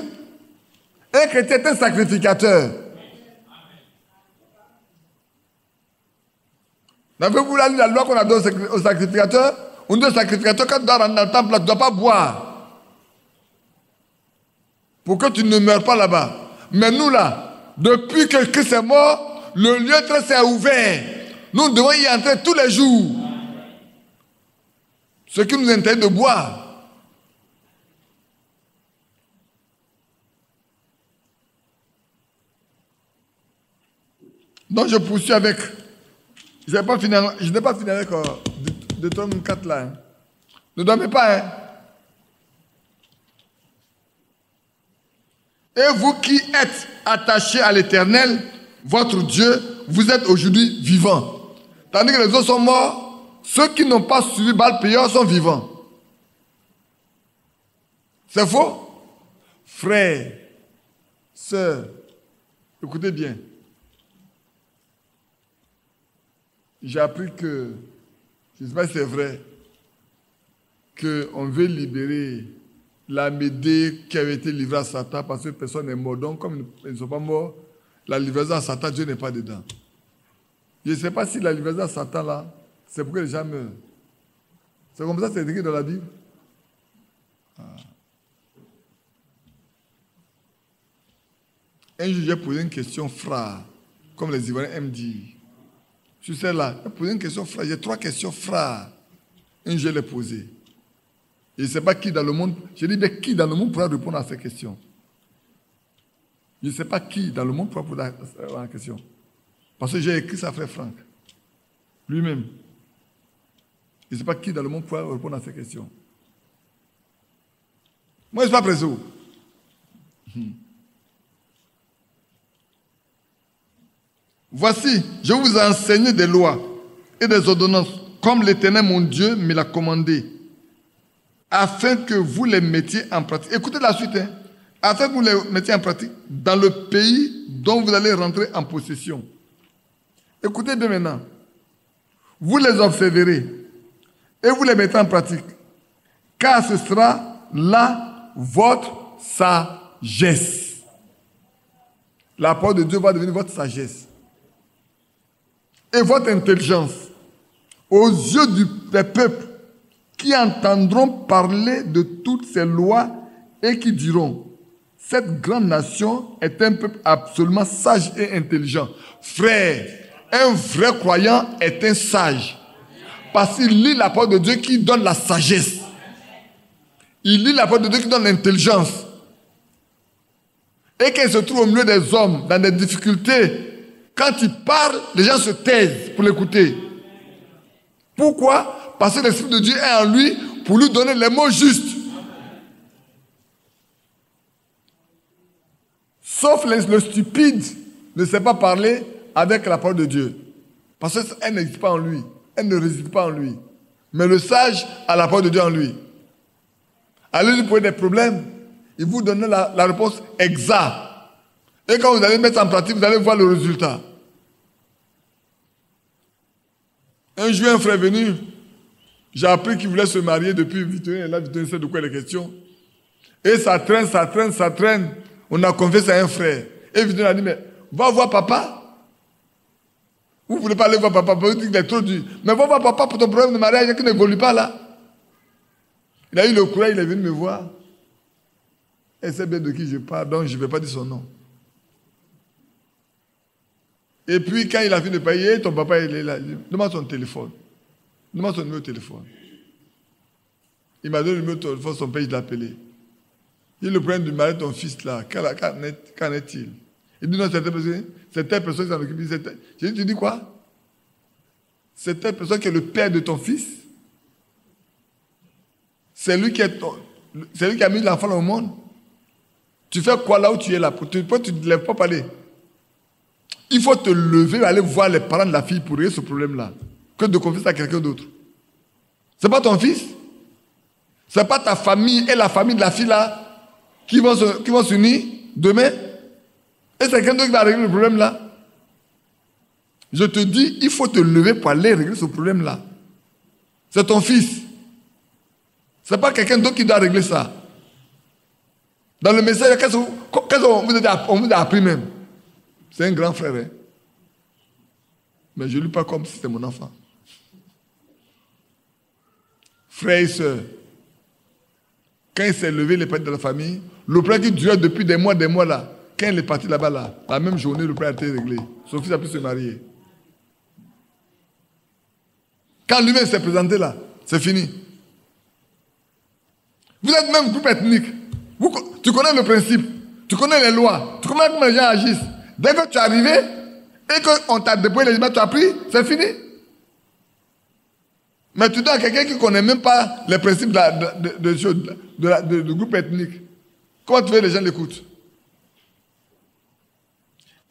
Un chrétien est un sacrificateur. N'avez-vous lu la loi qu'on a donnée aux sacrificateurs? On dit aux sacrificateurs, quand tu dois rentrer dans le temple, tu ne dois pas boire. Pour que tu ne meurs pas là-bas. Mais nous là, depuis que Christ est mort, le lieu très saint est ouvert. Nous devons y entrer tous les jours. Ce qui nous interdit de boire. Donc je poursuis avec... Je n'ai pas fini avec Deutéronome 4 là. Hein. Ne dormez pas. Hein. Et vous qui êtes attachés à l'Éternel, votre Dieu, vous êtes aujourd'hui vivants. Tandis que les autres sont morts, ceux qui n'ont pas suivi Baal-Péor sont vivants. C'est faux? Frères, sœurs, écoutez bien. J'ai appris que, je ne sais pas si c'est vrai, qu'on veut libérer la Médée qui avait été livrée à Satan parce que personne n'est mort. Donc, comme ils ne sont pas morts, la livraison à Satan, Dieu n'est pas dedans. Je ne sais pas si la livraison à Satan, là, c'est pour que les gens meurent. C'est comme ça que c'est écrit dans la Bible. Un jour, j'ai posé une question frère, comme les Ivoiriens aiment dire. Sur celle-là, j'ai posé une question frère. J'ai 3 questions frère. Un jour, je l'ai posée. Je ne sais pas qui dans le monde, je dis, mais qui dans le monde pourra répondre à ces questions? Je ne sais pas qui dans le monde pourra répondre à la question. Parce que j'ai écrit ça à Frère Franck. lui-même. Je ne sais pas qui dans le monde pourra répondre à ces questions. Moi, je ne suis pas pressé. Voici, je vous ai enseigné des lois et des ordonnances, comme l'Éternel mon Dieu me l'a commandé, afin que vous les mettiez en pratique. Écoutez la suite, hein. Afin que vous les mettiez en pratique dans le pays dont vous allez rentrer en possession. Écoutez bien maintenant. Vous les observerez et vous les mettez en pratique, car ce sera là votre sagesse. La parole de Dieu va devenir votre sagesse et votre intelligence aux yeux des peuples qui entendront parler de toutes ces lois et qui diront: cette grande nation est un peuple absolument sage et intelligent. Frère, un vrai croyant est un sage. Parce qu'il lit la parole de Dieu qui donne la sagesse. Il lit la parole de Dieu qui donne l'intelligence. Et quand il se trouve au milieu des hommes, dans des difficultés, quand il parle, les gens se taisent pour l'écouter. Pourquoi? Parce que l'Esprit de Dieu est en lui pour lui donner les mots justes. Sauf le stupide ne sait pas parler avec la parole de Dieu. Parce qu'elle n'existe pas en lui. Elle ne réside pas en lui. Mais le sage a la parole de Dieu en lui. Allez lui poser des problèmes. Il vous donne la réponse exacte. Et quand vous allez mettre en pratique, vous allez voir le résultat. Un jour, un frère est venu. J'ai appris qu'il voulait se marier depuis Victorine. Et là, Victorine sait de quoi il est question. Et ça traîne. On a confié ça à un frère. Et Victorine a dit: mais va voir papa. Vous ne voulez pas aller voir papa, vous dites qu'il est trop dur. Mais va voir papa pour ton problème de mariage qui n'évolue pas là. Il a eu le courage, il est venu me voir. Elle sait bien de qui je parle, donc je ne vais pas dire son nom. Et puis quand il a fini de payer, ton papa il est là. Demande son téléphone. Demande son numéro de téléphone. Il m'a donné le numéro de téléphone, son père, je l'ai appelé. Il le prend du mari de ton fils là. Qu'en est-il? Il dit: non, c'est telle personne qui s'en occupe. J'ai dit: tu dis quoi? C'est telle personne qui est le père de ton fils. C'est lui qui a mis l'enfant au monde. Tu fais quoi là où tu es là? Tu ne te lèves pas parler. Il faut te lever et aller voir les parents de la fille pour régler ce problème-là. Que de confier ça à quelqu'un d'autre. Ce n'est pas ton fils. Ce n'est pas ta famille et la famille de la fille là qui vont s'unir demain. Et c'est quelqu'un d'autre qui va régler le problème là. Je te dis, il faut te lever pour aller régler ce problème là. C'est ton fils. Ce n'est pas quelqu'un d'autre qui doit régler ça. Dans le message, qu'est-ce qu'on vous a appris même? C'est un grand frère. Hein? Mais je ne lui parle comme si c'était mon enfant. Frères et sœurs, quand il s'est levé, les partis de la famille, le problème qui durait depuis des mois là, quand il est parti là-bas, là, la même journée, le problème a été réglé. Son fils a pu se marier. Quand lui-même s'est présenté là, c'est fini. Vous êtes même groupe ethnique. Tu connais le principe. Tu connais les lois. Tu connais comment les gens agissent. Dès que tu es arrivé et qu'on t'a déployé les images, tu as pris, c'est fini. Mais tu donnes à quelqu'un qui ne connaît même pas les principes du groupe ethnique. Comment tu veux que les gens l'écoutent?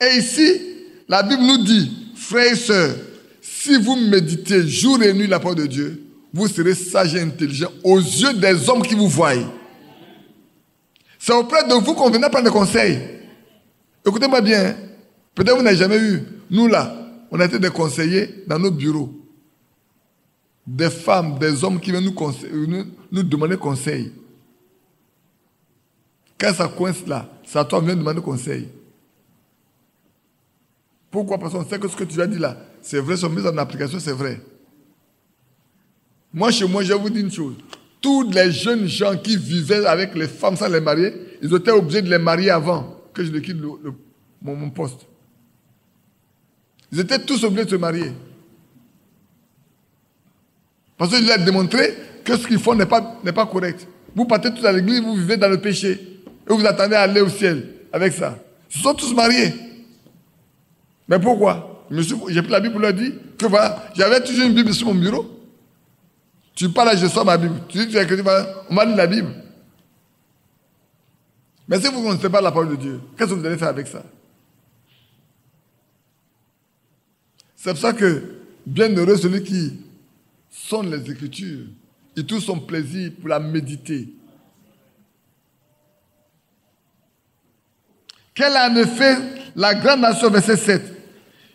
Et ici, la Bible nous dit: frères et sœurs, si vous méditez jour et nuit la parole de Dieu, vous serez sages et intelligents aux yeux des hommes qui vous voient. C'est auprès de vous qu'on venait prendre des conseils. Écoutez-moi bien. Hein. Peut-être vous n'avez jamais eu. Nous là, on a été des conseillers dans nos bureaux. Des femmes, des hommes qui viennent nous demander conseil. Quand ça coince là, c'est à toi de venir demander conseil. Pourquoi? Parce qu'on sait que ce que tu as dit là, c'est vrai, sont mis en application, c'est vrai. Moi, chez moi, je vais vous dire une chose. Tous les jeunes gens qui vivaient avec les femmes sans les marier, ils étaient obligés de les marier avant que je ne quitte mon poste. Ils étaient tous obligés de se marier. Parce que je leur ai démontré que ce qu'ils font n'est pas correct. Vous partez tous à l'église, vous vivez dans le péché. Et vous attendez à aller au ciel avec ça. Ils sont tous mariés. Mais pourquoi? J'ai pris la Bible pour leur dire que voilà, j'avais toujours une Bible sur mon bureau. Tu parles, je sors ma Bible. Tu dis, tu as écrit, voilà, on m'a lu la Bible. Mais si vous ne connaissez pas la parole de Dieu, qu'est-ce que vous allez faire avec ça? C'est pour ça que, bienheureux celui qui sonne les Écritures, et tout son plaisir pour la méditer. Quelle est en effet la grande nation, verset 7,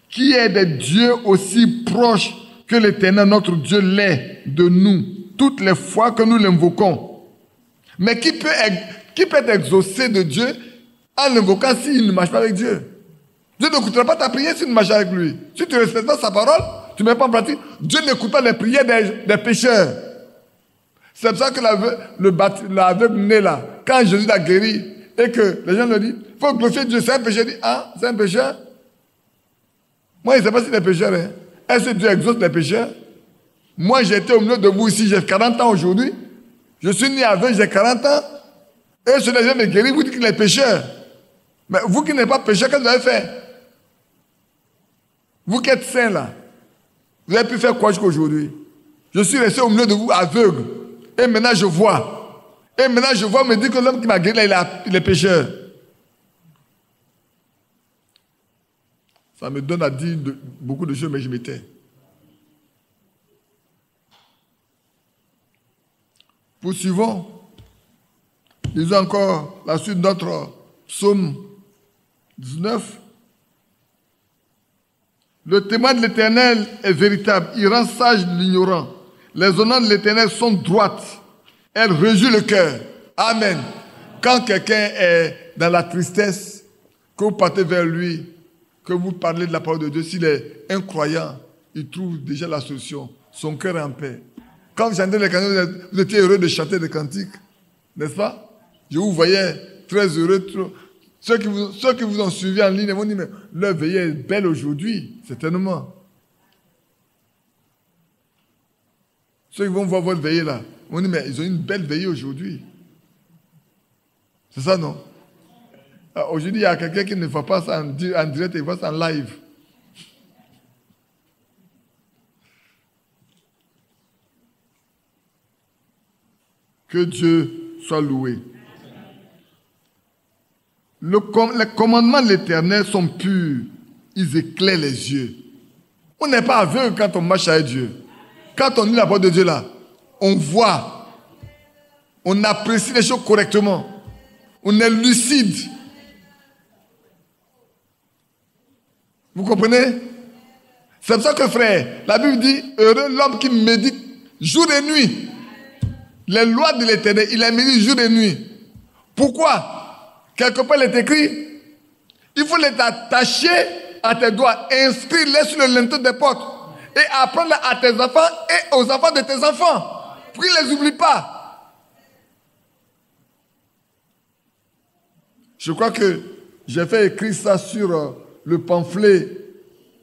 qui est des dieux aussi proches que l'Éternel, notre Dieu, l'est de nous, toutes les fois que nous l'invoquons. Mais qui peut être exaucé de Dieu en l'invoquant s'il ne marche pas avec Dieu? Dieu n'écoutera pas ta prière s'il ne marche pas avec lui. Si tu ne respectes pas sa parole, tu ne mets pas en pratique, Dieu n'écoute pas les prières des pécheurs. C'est pour ça que l'aveugle né là, quand Jésus l'a guéri, et que les gens lui disent, il faut glorifier Dieu, c'est un pécheur. Il dit, ah, c'est un pécheur? Moi, je ne sais pas si c'est un pécheur. Hein. Est-ce que Dieu exauce les pécheurs? Moi, j'ai été au milieu de vous ici, j'ai 40 ans aujourd'hui. Je suis né aveugle, j'ai 40 ans. Et ce les gens me guérit, vous dites qu'il est pécheur. Mais vous qui n'êtes pas pécheur, qu'est-ce que vous avez fait? Vous qui êtes saints là, vous avez pu faire quoi jusqu'aujourd'hui? Je suis resté au milieu de vous aveugle. Et maintenant je vois. Et maintenant je vois, me dit que l'homme qui m'a guéri là, il est pécheur. Ça me donne à dire beaucoup de choses, mais je m'étais. Poursuivons. Lisons encore la suite de notre psaume 19. Le témoin de l'Éternel est véritable. Il rend sage l'ignorant. Les honneurs de l'Éternel sont droites. Elles réjouissent le cœur. Amen. Quand quelqu'un est dans la tristesse, que vous partez vers lui, que vous parlez de la parole de Dieu, s'il est incroyant, il trouve déjà la solution. Son cœur est en paix. Quand vous chantez les cantiques, vous étiez heureux de chanter des cantiques, n'est-ce pas? Je vous voyais très heureux. Ceux qui vous ont suivi en ligne, ils vont dire, mais leur veillée est belle aujourd'hui, certainement. Ceux qui vont voir votre veillée là, ils vont dire, mais ils ont une belle veillée aujourd'hui. C'est ça, non? Aujourd'hui, il y a quelqu'un qui ne voit pas ça en direct, il voit ça en live. Que Dieu soit loué. Les commandements de l'Éternel sont purs. Ils éclairent les yeux. On n'est pas aveugle quand on marche avec Dieu. Quand on lit la parole de Dieu là, on voit. On apprécie les choses correctement. On est lucide. Vous comprenez? C'est pour ça que, frère, la Bible dit, heureux l'homme qui médite jour et nuit. Les lois de l'Éternel, il a médité jour et nuit. Pourquoi? Quelque part, il est écrit, il faut les attacher à tes doigts, inscrire-les sur le linteau des portes et apprendre à tes enfants et aux enfants de tes enfants, pour qu'ils ne les oublient pas. Je crois que j'ai fait écrire ça sur le pamphlet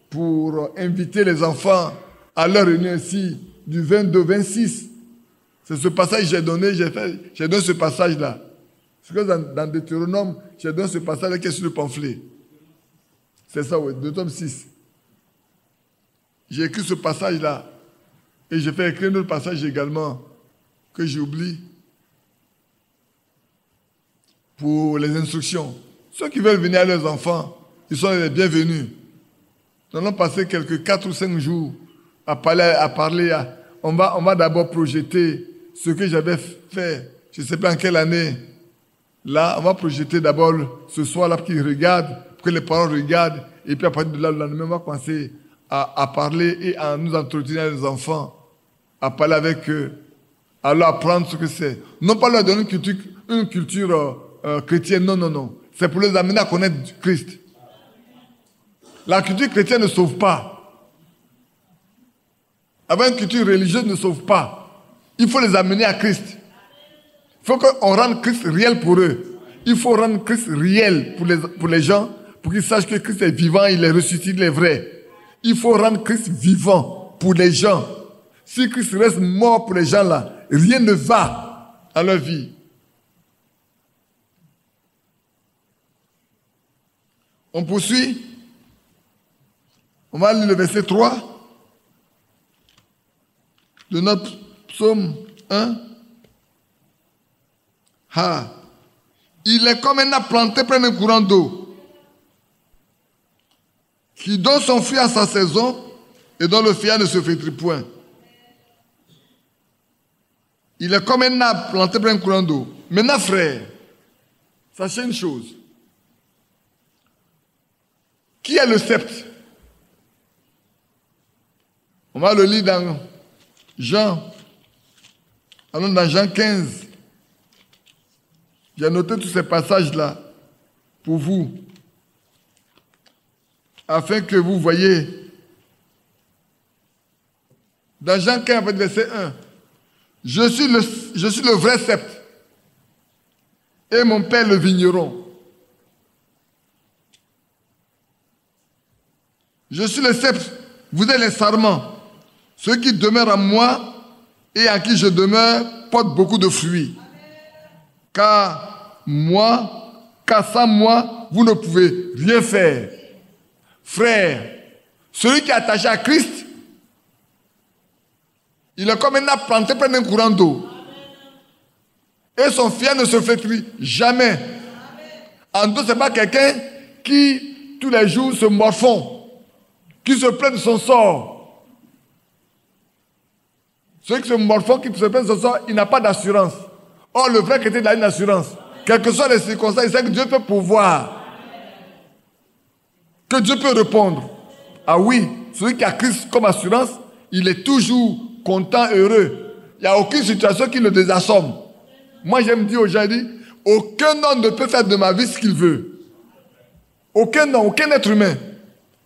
pour inviter les enfants à leur réunion ici du 22-26. C'est ce passage que j'ai donné ce passage-là. C'est que dans Deutéronome, j'ai donné ce passage-là qui est sur le pamphlet. C'est ça, oui, Deutéronome 6. J'ai écrit ce passage-là. Et j'ai fait écrire un autre passage également que j'oublie pour les instructions. Ceux qui veulent venir à leurs enfants, ils sont les bienvenus. Nous allons passer quelques 4 ou 5 jours à parler. On va d'abord projeter ce que j'avais fait, je ne sais pas en quelle année. Là, on va projeter d'abord ce soir-là pour qu'ils regardent, pour que les parents regardent. Et puis à partir de là, le lendemain, on va commencer à parler et à nous entretenir les enfants, à parler avec eux, à leur apprendre ce que c'est. Non pas leur donner une culture chrétienne, non. C'est pour les amener à connaître Christ. La culture chrétienne ne sauve pas. Avoir une culture religieuse ne sauve pas. Il faut les amener à Christ. Il faut qu'on rende Christ réel pour eux. Il faut rendre Christ réel pour les gens, pour qu'ils sachent que Christ est vivant, il est ressuscité, il est vrai. Il faut rendre Christ vivant pour les gens. Si Christ reste mort pour les gens là, rien ne va dans leur vie. On poursuit. On va lire le verset 3 de notre psaume 1. Ah. Il est comme un arbre planté près d'un courant d'eau, qui donne son fruit à sa saison et dont le feuillage ne se flétrit point. Il est comme un arbre planté près d'un courant d'eau. Maintenant, frère, sachez une chose. Qui est le sceptre? On va le lire dans Jean. Allons dans Jean 15. J'ai noté tous ces passages-là pour vous, afin que vous voyez. Dans Jean 15, verset 1, je suis le vrai sceptre, et mon père le vigneron. Je suis le sceptre, vous êtes les sarments. Ceux qui demeurent en moi et en qui je demeure portent beaucoup de fruits. Car sans moi, vous ne pouvez rien faire. Frère, celui qui est attaché à Christ, il est comme un arbre planté près d'un courant d'eau. Et son feuillage ne se flétrit jamais. En d'autres, ce n'est pas quelqu'un qui, tous les jours, se morfond, qui se plaint de son sort. Celui qui se morfond, qui se plaint de son sort, il n'a pas d'assurance. Or, le vrai chrétien a une assurance. Quelles que soient les circonstances, il sait que Dieu peut pouvoir. Que Dieu peut répondre. Ah oui, celui qui a Christ comme assurance, il est toujours content, heureux. Il n'y a aucune situation qui le désassomme. Moi, j'aime dire aux gens, aucun homme ne peut faire de ma vie ce qu'il veut. Aucun homme, aucun être humain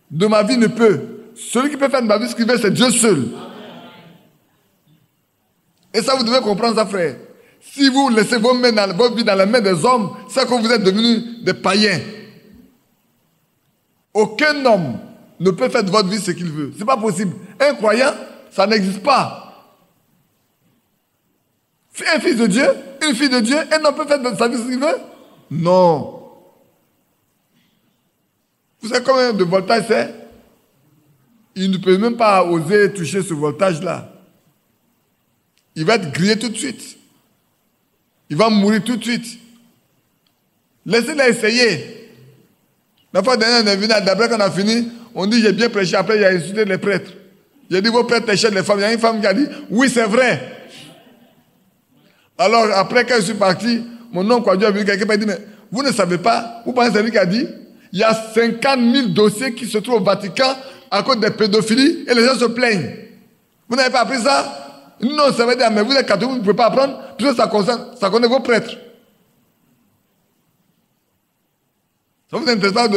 de ma vie ne peut. Celui qui peut faire de ma vie ce qu'il veut, c'est Dieu seul. Et ça, vous devez comprendre ça, frère. Si vous laissez votre vie dans les mains des hommes, c'est que vous êtes devenus des païens. Aucun homme ne peut faire de votre vie ce qu'il veut. Ce n'est pas possible. Un croyant, ça n'existe pas. Un fils de Dieu, une fille de Dieu, un homme peut faire de sa vie ce qu'il veut? Non. Vous savez combien de voltage c'est? Il ne peut même pas oser toucher ce voltage-là. Il va être grillé tout de suite. Il va mourir tout de suite. Laissez-le essayer. La fois dernière, on est venu à Dabré, quand on a fini, on dit j'ai bien prêché, après il a insulté les prêtres. J'ai dit vos prêtres prêchent les femmes. Il y a une femme qui a dit oui, c'est vrai. Alors après, quand je suis parti, mon oncle a vu quelqu'un m'a dit mais vous ne savez pas, vous pensez que c'est lui qui a dit il y a 50 000 dossiers qui se trouvent au Vatican à cause des pédophilies et les gens se plaignent. Vous n'avez pas appris ça? Non, ça veut dire, mais vous êtes catholique, vous ne pouvez pas apprendre, puisque ça connaît vos prêtres. Ça vous intéresse pas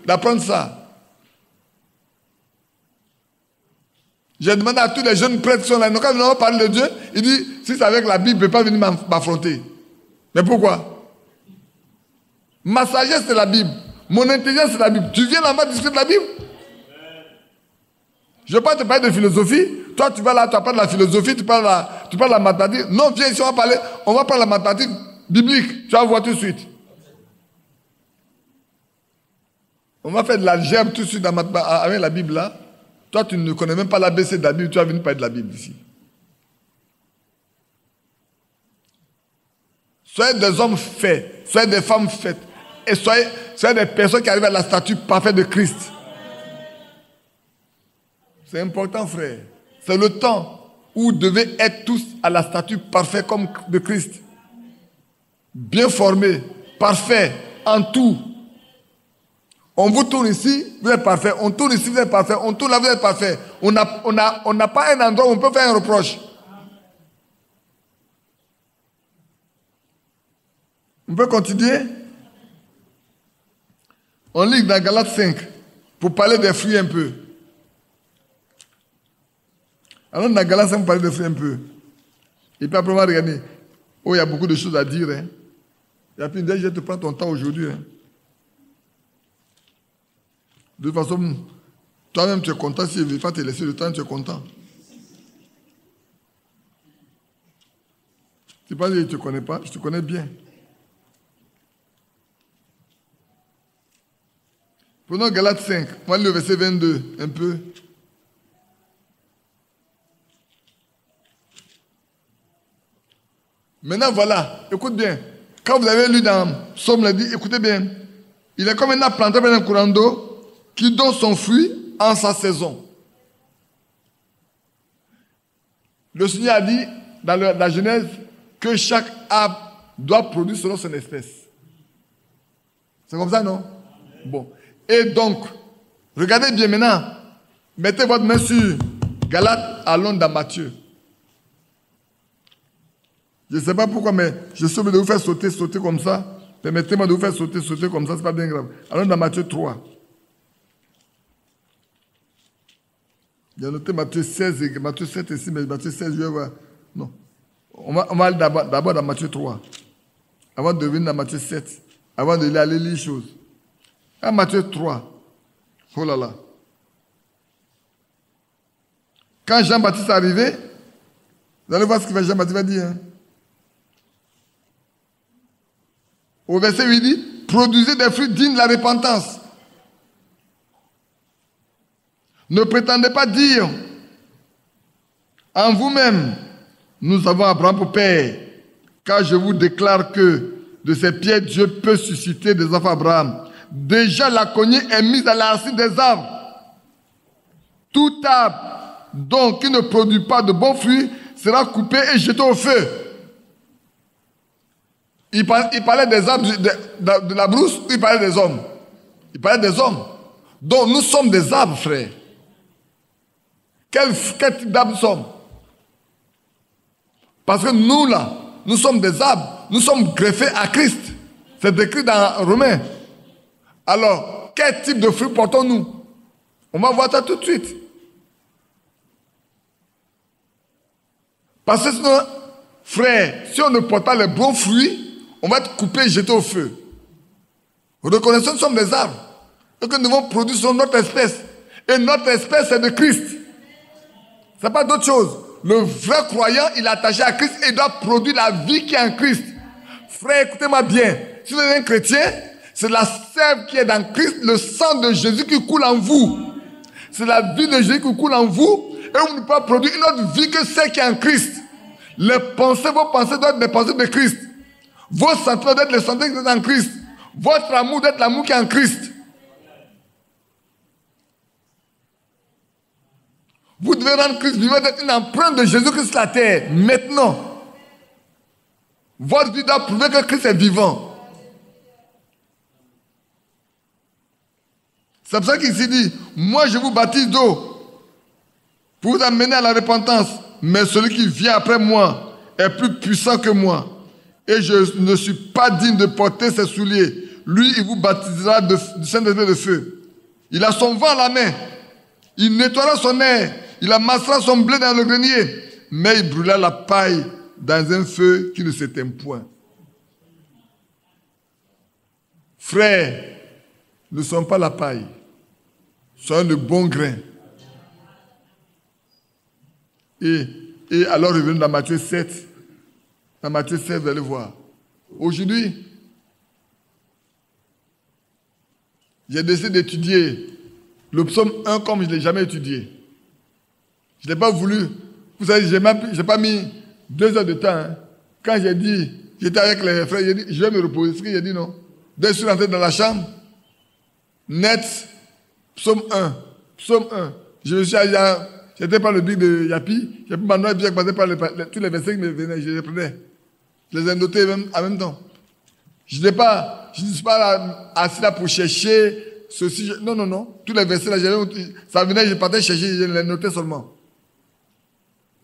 d'apprendre ça? J'ai demandé à tous les jeunes prêtres qui sont là, quand nous avons parlé de Dieu, il dit, si c'est avec la Bible, il ne peut pas venir m'affronter. Mais pourquoi? Ma sagesse, c'est la Bible. Mon intelligence, c'est la Bible. Tu viens là-bas discuter de la Bible? Je ne vais pas te parler de philosophie. Toi, tu vas là, tu vas parler de la philosophie, tu parles de la mathématique. Non, viens ici, on va parler de la mathématique biblique. Tu vas voir tout de suite. On va faire de l'algèbre tout de suite avec la Bible là. Toi, tu ne connais même pas l'ABC de la Bible, tu vas venir parler de la Bible ici. Soyez des hommes faits, soyez des femmes faites, et soyez des personnes qui arrivent à la statue parfaite de Christ. C'est important, frère. C'est le temps où vous devez être tous à la statue parfaite comme de Christ. Bien formés, parfaits, en tout. On vous tourne ici, vous êtes parfait. On tourne ici, vous êtes parfait. On tourne là, vous êtes parfait. On n'a pas un endroit où on peut faire un reproche. On peut continuer? On lit dans Galates 5 pour parler des fruits un peu. Alors dans Galates 5, on parle des fruits un peu. Et puis après, on va regarder. Oh, il y a beaucoup de choses à dire. Hein. Et puis, je vais te prendre ton temps aujourd'hui. Hein. De toute façon, toi-même, tu es content. Si je ne vais pas te laisser le temps, tu es content. Tu penses que je ne te connais pas? Je te connais bien. Prenons Galates 5. On va lire le verset 22, un peu. Maintenant, voilà, écoute bien. Quand vous avez lu dans Psaume, il a dit, écoutez bien. Il est comme un arbre planté dans un courant d'eau qui donne son fruit en sa saison. Le Seigneur a dit dans la Genèse que chaque arbre doit produire selon son espèce. C'est comme ça, non? Bon. Et donc, regardez bien maintenant. Mettez votre main sur Galates, allons dans Matthieu. Je ne sais pas pourquoi, mais je suis obligé de vous faire sauter comme ça. Permettez-moi de vous faire sauter comme ça, ce n'est pas bien grave. Allons dans Matthieu 3. J'ai noté Matthieu 16 et Matthieu 7 ici, mais Matthieu 16, je vais voir. Non. On va aller d'abord dans Matthieu 3. Avant de venir dans Matthieu 7. Avant de aller lire les choses. À Matthieu 3. Oh là là. Quand Jean-Baptiste est arrivé, vous allez voir ce que Jean-Baptiste va dire. Hein? Au verset 8, il dit, produisez des fruits dignes de la repentance. Ne prétendez pas dire en vous-même, nous avons Abraham pour père, car je vous déclare que de ces pierres, Dieu peut susciter des enfants Abraham. Déjà, la cognée est mise à la racine des arbres. Tout arbre, donc, qui ne produit pas de bons fruits, sera coupé et jeté au feu. Il parlait des arbres de la brousse, ou il parlait des hommes? Il parlait des hommes. Donc, nous sommes des arbres, frères. Quel type d'arbres nous sommes? Parce que nous, là, nous sommes des arbres. Nous sommes greffés à Christ. C'est décrit dans Romains. Alors, quel type de fruits portons-nous? On va voir ça tout de suite. Parce que sinon, frère, si on ne porte pas les bons fruits, on va être coupé et jeté au feu. Reconnaissons que nous sommes des arbres. Et que nous devons produire sur notre espèce. Et notre espèce, c'est de Christ. Ce n'est pas d'autre chose. Le vrai croyant, il est attaché à Christ et il doit produire la vie qui est en Christ. Frère, écoutez-moi bien. Si vous êtes un chrétien, c'est la sève qui est dans Christ, le sang de Jésus qui coule en vous. C'est la vie de Jésus qui coule en vous. Et vous ne pouvez pas produire une autre vie que celle qui est en Christ. Les pensées, vos pensées doivent être des pensées de Christ. Vos sentiments doivent être les sentiments qui sont en Christ. Votre amour doit être l'amour qui est en Christ. Vous devez rendre Christ vivant, d'être une empreinte de Jésus-Christ sur la terre. Maintenant, votre vie doit prouver que Christ est vivant. C'est pour ça qu'il s'est dit, moi je vous baptise d'eau pour vous amener à la repentance. Mais celui qui vient après moi est plus puissant que moi. Et je ne suis pas digne de porter ses souliers. Lui, il vous baptisera du Saint-Esprit de feu. Il a son vent à la main. Il nettoiera son air. Il amassera son blé dans le grenier. Mais il brûlera la paille dans un feu qui ne s'éteint point. Frères, ne sommes pas la paille. Soyons le bon grain. Et alors, revenons dans Matthieu 7. Dans Matthieu 7, vous allez voir. Aujourd'hui, j'ai décidé d'étudier le psaume 1 comme je ne l'ai jamais étudié. Je n'ai pas voulu. Vous savez, je n'ai pas mis 2 heures de temps. Hein. Quand j'ai dit, j'étais avec les frères, j'ai dit, je vais me reposer. C'est ce que j'ai dit, non? Dès que je suis rentré dans la chambre, net, psaume 1. Psaume 1. Je me suis allé, j'étais par le bic de Yapi, j'ai pris ma note et puis j'ai passé par tous les versets qui me venaient, je les prenais. Je les ai notés en même temps. Je ne suis pas assis là pour chercher ceci. Non. Tous les versets là, ça venait, je partais chercher, je les notais seulement.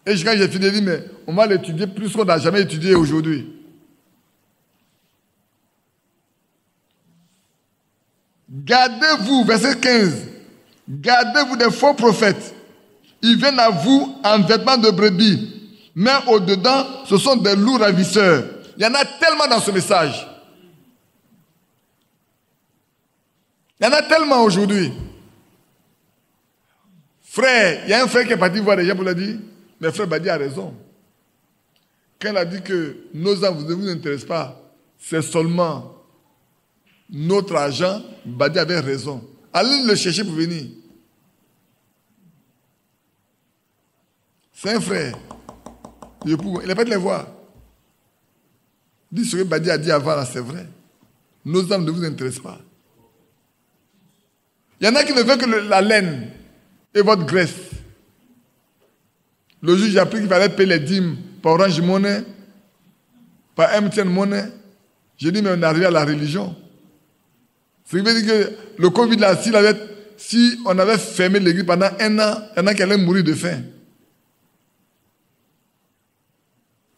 Et quand j'ai fini, j'ai dit, mais on va l'étudier plus qu'on n'a jamais étudié aujourd'hui. Gardez-vous, verset 15, gardez-vous des faux prophètes. Ils viennent à vous en vêtements de brebis, mais au-dedans, ce sont des loups ravisseurs. Il y en a tellement dans ce message. Il y en a tellement aujourd'hui. Frère, il y a un frère qui est parti voir les gens pour leur dire, mais frère Badi a raison. Quand il a dit que nos âmes ne vous intéressent pas, c'est seulement notre argent, Badi avait raison. Allez le chercher pour venir. C'est un frère. Il n'a pas de les voir. Dis ce que Badi a dit avant, là, c'est vrai. Nos âmes ne vous intéressent pas. Il y en a qui ne veulent que la laine et votre graisse. Le jour, j'ai appris qu'il fallait payer les dîmes par Orange Money, par MTN Money. J'ai dit, mais on est arrivé à la religion. Ce qui veut dire que le Covid, là, si on avait fermé l'église pendant 1 an, il y en a qui allaient mourir de faim.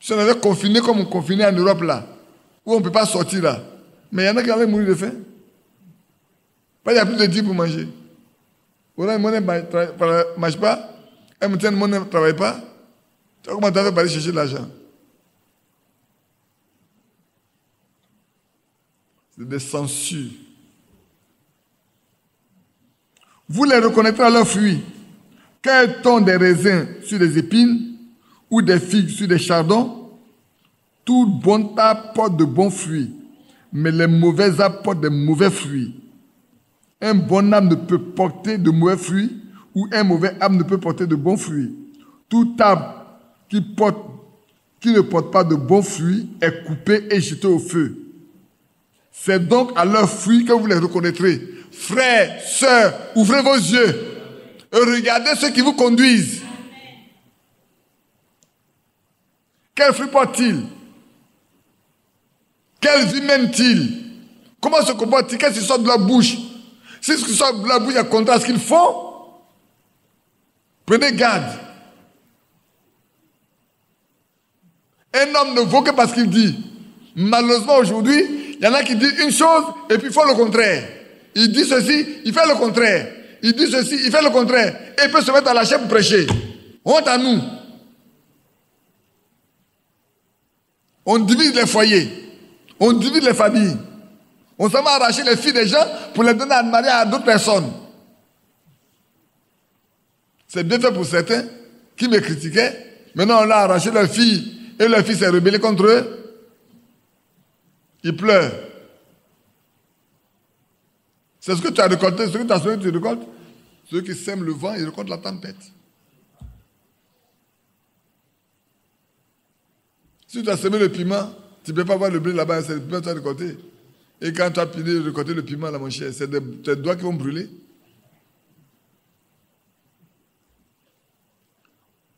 Si on avait confiné comme on confinait en Europe, là, où on ne peut pas sortir, là, mais il y en a qui allaient mourir de faim. Il n'y a plus de dîmes pour manger. Orange Money ne marche pas. MTN Money ne travaille pas. Tu vois comment tu as fait pour aller chercher de l'argent? C'est des censures. Vous les reconnaîtrez à leurs fruits. Cueille-t-on des raisins sur des épines ou des figues sur des chardons? Toute bonne arbre porte de bons fruits, mais les mauvais arbres portent de mauvais fruits. Un bon arbre ne peut porter de mauvais fruits, ou un mauvais arbre ne peut porter de bons fruits. Tout arbre qui ne porte pas de bons fruits est coupé et jeté au feu. C'est donc à leurs fruits que vous les reconnaîtrez. Frères, sœurs, ouvrez vos yeux et regardez ceux qui vous conduisent. Quel fruit portent-ils? Quelle vie mènent-ils? Comment se comportent-ils? Qu'est-ce qui sort de leur bouche? Si ce qui sort de leur bouche est contraire à ce qu'ils font, prenez garde. Un homme ne vaut que parce qu'il dit. Malheureusement, aujourd'hui, il y en a qui disent une chose et puis font le contraire. Il dit ceci, il fait le contraire. Il dit ceci, il fait le contraire. Et il peut se mettre à la chaîne pour prêcher. Honte à nous. On divise les foyers. On divise les familles. On s'en va arracher les filles des gens pour les donner à marier à d'autres personnes. C'est bien fait pour certains qui me critiquaient. Maintenant, on a arraché leurs filles et leur fille s'est rebellée contre eux. Ils pleurent. C'est ce que tu as récolté, ce que tu as semé, tu récoltes. Ceux qui sèment le vent, ils récoltent la tempête. Si tu as semé le piment, tu ne peux pas voir le blé là-bas, c'est le piment que tu as récolté. Et quand tu as fini de récolter le piment, là, mon cher, c'est tes doigts qui vont brûler.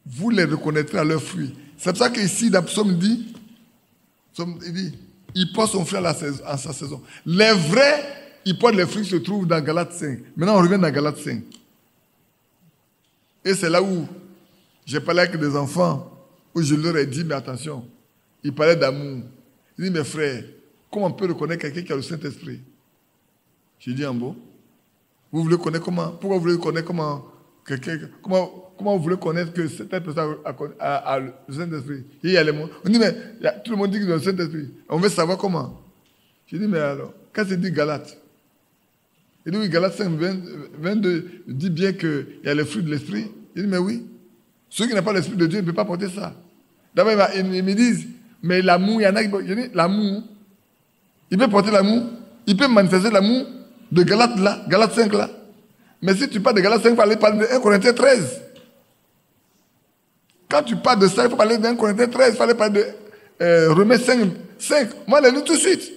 Vous les reconnaîtrez à leurs fruits. C'est pour ça qu'ici, dans Psaume, il dit, il porte son fruit à sa saison. Les vrais, ils portent les fruits qui se trouvent dans Galates 5. Maintenant, on revient dans Galates 5. Et c'est là où j'ai parlé avec des enfants, où je leur ai dit, mais attention, ils parlaient d'amour. Ils disent, mes frères, comment on peut reconnaître quelqu'un qui a le Saint-Esprit? J'ai dit, en beau, vous voulez connaître comment? Pourquoi vous voulez connaître comment quelqu'un, comment vous voulez connaître que cette personne a le Saint-Esprit? Il y a les mots. On dit, mais tout le monde dit qu'il a le Saint-Esprit. On veut savoir comment. J'ai dit, mais alors, quand c'est dit Galates, il dit, oui, Galates 5, 22 dit bien qu'il y a les fruits de l'Esprit. Il dit, mais oui. Ceux qui n'ont pas l'Esprit de Dieu ne peuvent pas porter ça. D'abord, ils me disent, mais l'amour, il y en a qui... Je dis, l'amour, il peut porter l'amour, il peut manifester l'amour de Galates là, Galates 5 là. Mais si tu parles de Galates 5, il faut aller parler de 1 Corinthiens 13. Quand tu parles de ça, il faut parler de 1 Corinthiens 13, il faut aller parler de Romains 5. Moi, je le lis tout de suite.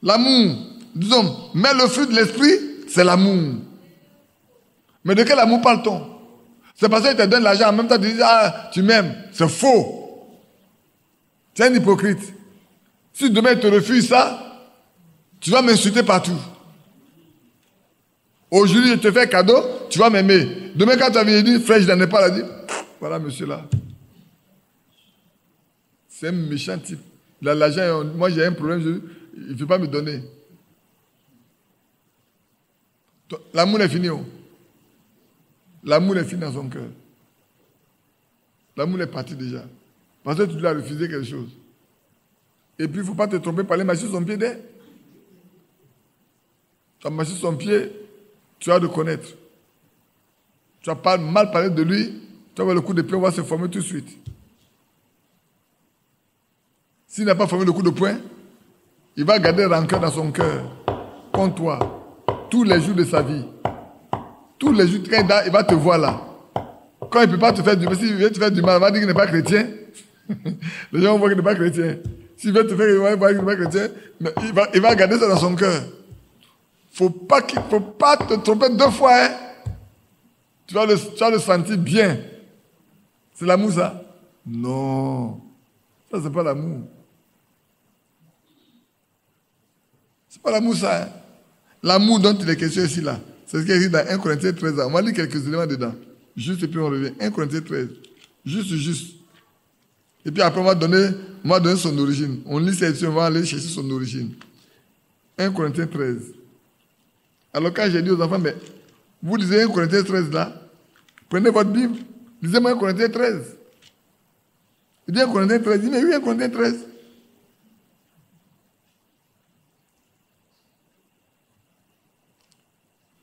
L'amour, disons, mais le fruit de l'esprit, c'est l'amour. Mais de quel amour parle-t-on? C'est parce qu'il te donne l'argent, en même temps tu dis, ah, tu m'aimes. C'est faux. Tu es un hypocrite. Si demain il te refuse ça, tu vas m'insulter partout. Aujourd'hui, je te fais cadeau, tu vas m'aimer. Demain, quand tu vas venir dire, frère, je n'en ai pas, là, dit, voilà, monsieur là. C'est un méchant type. L'argent, moi j'ai un problème, il ne veut pas me donner. L'amour est fini. Oh. L'amour est fini dans son cœur. L'amour est parti déjà. Parce que tu dois refuser quelque chose. Et puis, il ne faut pas te tromper par les marcher sur son pied d'air. Tu as marché sur son pied, tu vas reconnaître. Tu vas pas mal parler de lui, tu vas voir le coup de pied, on va se former tout de suite. S'il n'a pas formé le coup de poing, il va garder rancœur dans son cœur. contre toi. Tous les jours de sa vie. Tous les jours, il va te voir là. Quand il ne peut pas te faire du mal, s'il veut te faire du mal, il va dire qu'il n'est pas chrétien. Les gens vont voir qu'il n'est pas chrétien. S'il veut te faire du mal, il va dire qu'il n'est pas chrétien. Mais il va garder ça dans son cœur. Il ne faut pas te tromper 2 fois. Hein. Tu vas le sentir bien. C'est l'amour, ça? Non. Ça, c'est pas l'amour. C'est pas l'amour, ça. Hein. L'amour dont il est question ici, là. C'est ce qui est écrit dans 1 Corinthiens 13. On va lire quelques éléments dedans. Juste et puis on revient. 1 Corinthiens 13. Juste. Et puis après, on va donner son origine. On lit cette on va aller chercher son origine. 1 Corinthiens 13. Alors quand j'ai dit aux enfants, mais vous lisez 1 Corinthiens 13 là, prenez votre Bible, lisez-moi 1 Corinthiens 13. Il dit 1 Corinthiens 13. Il dit, mais oui, 1 Corinthiens 13.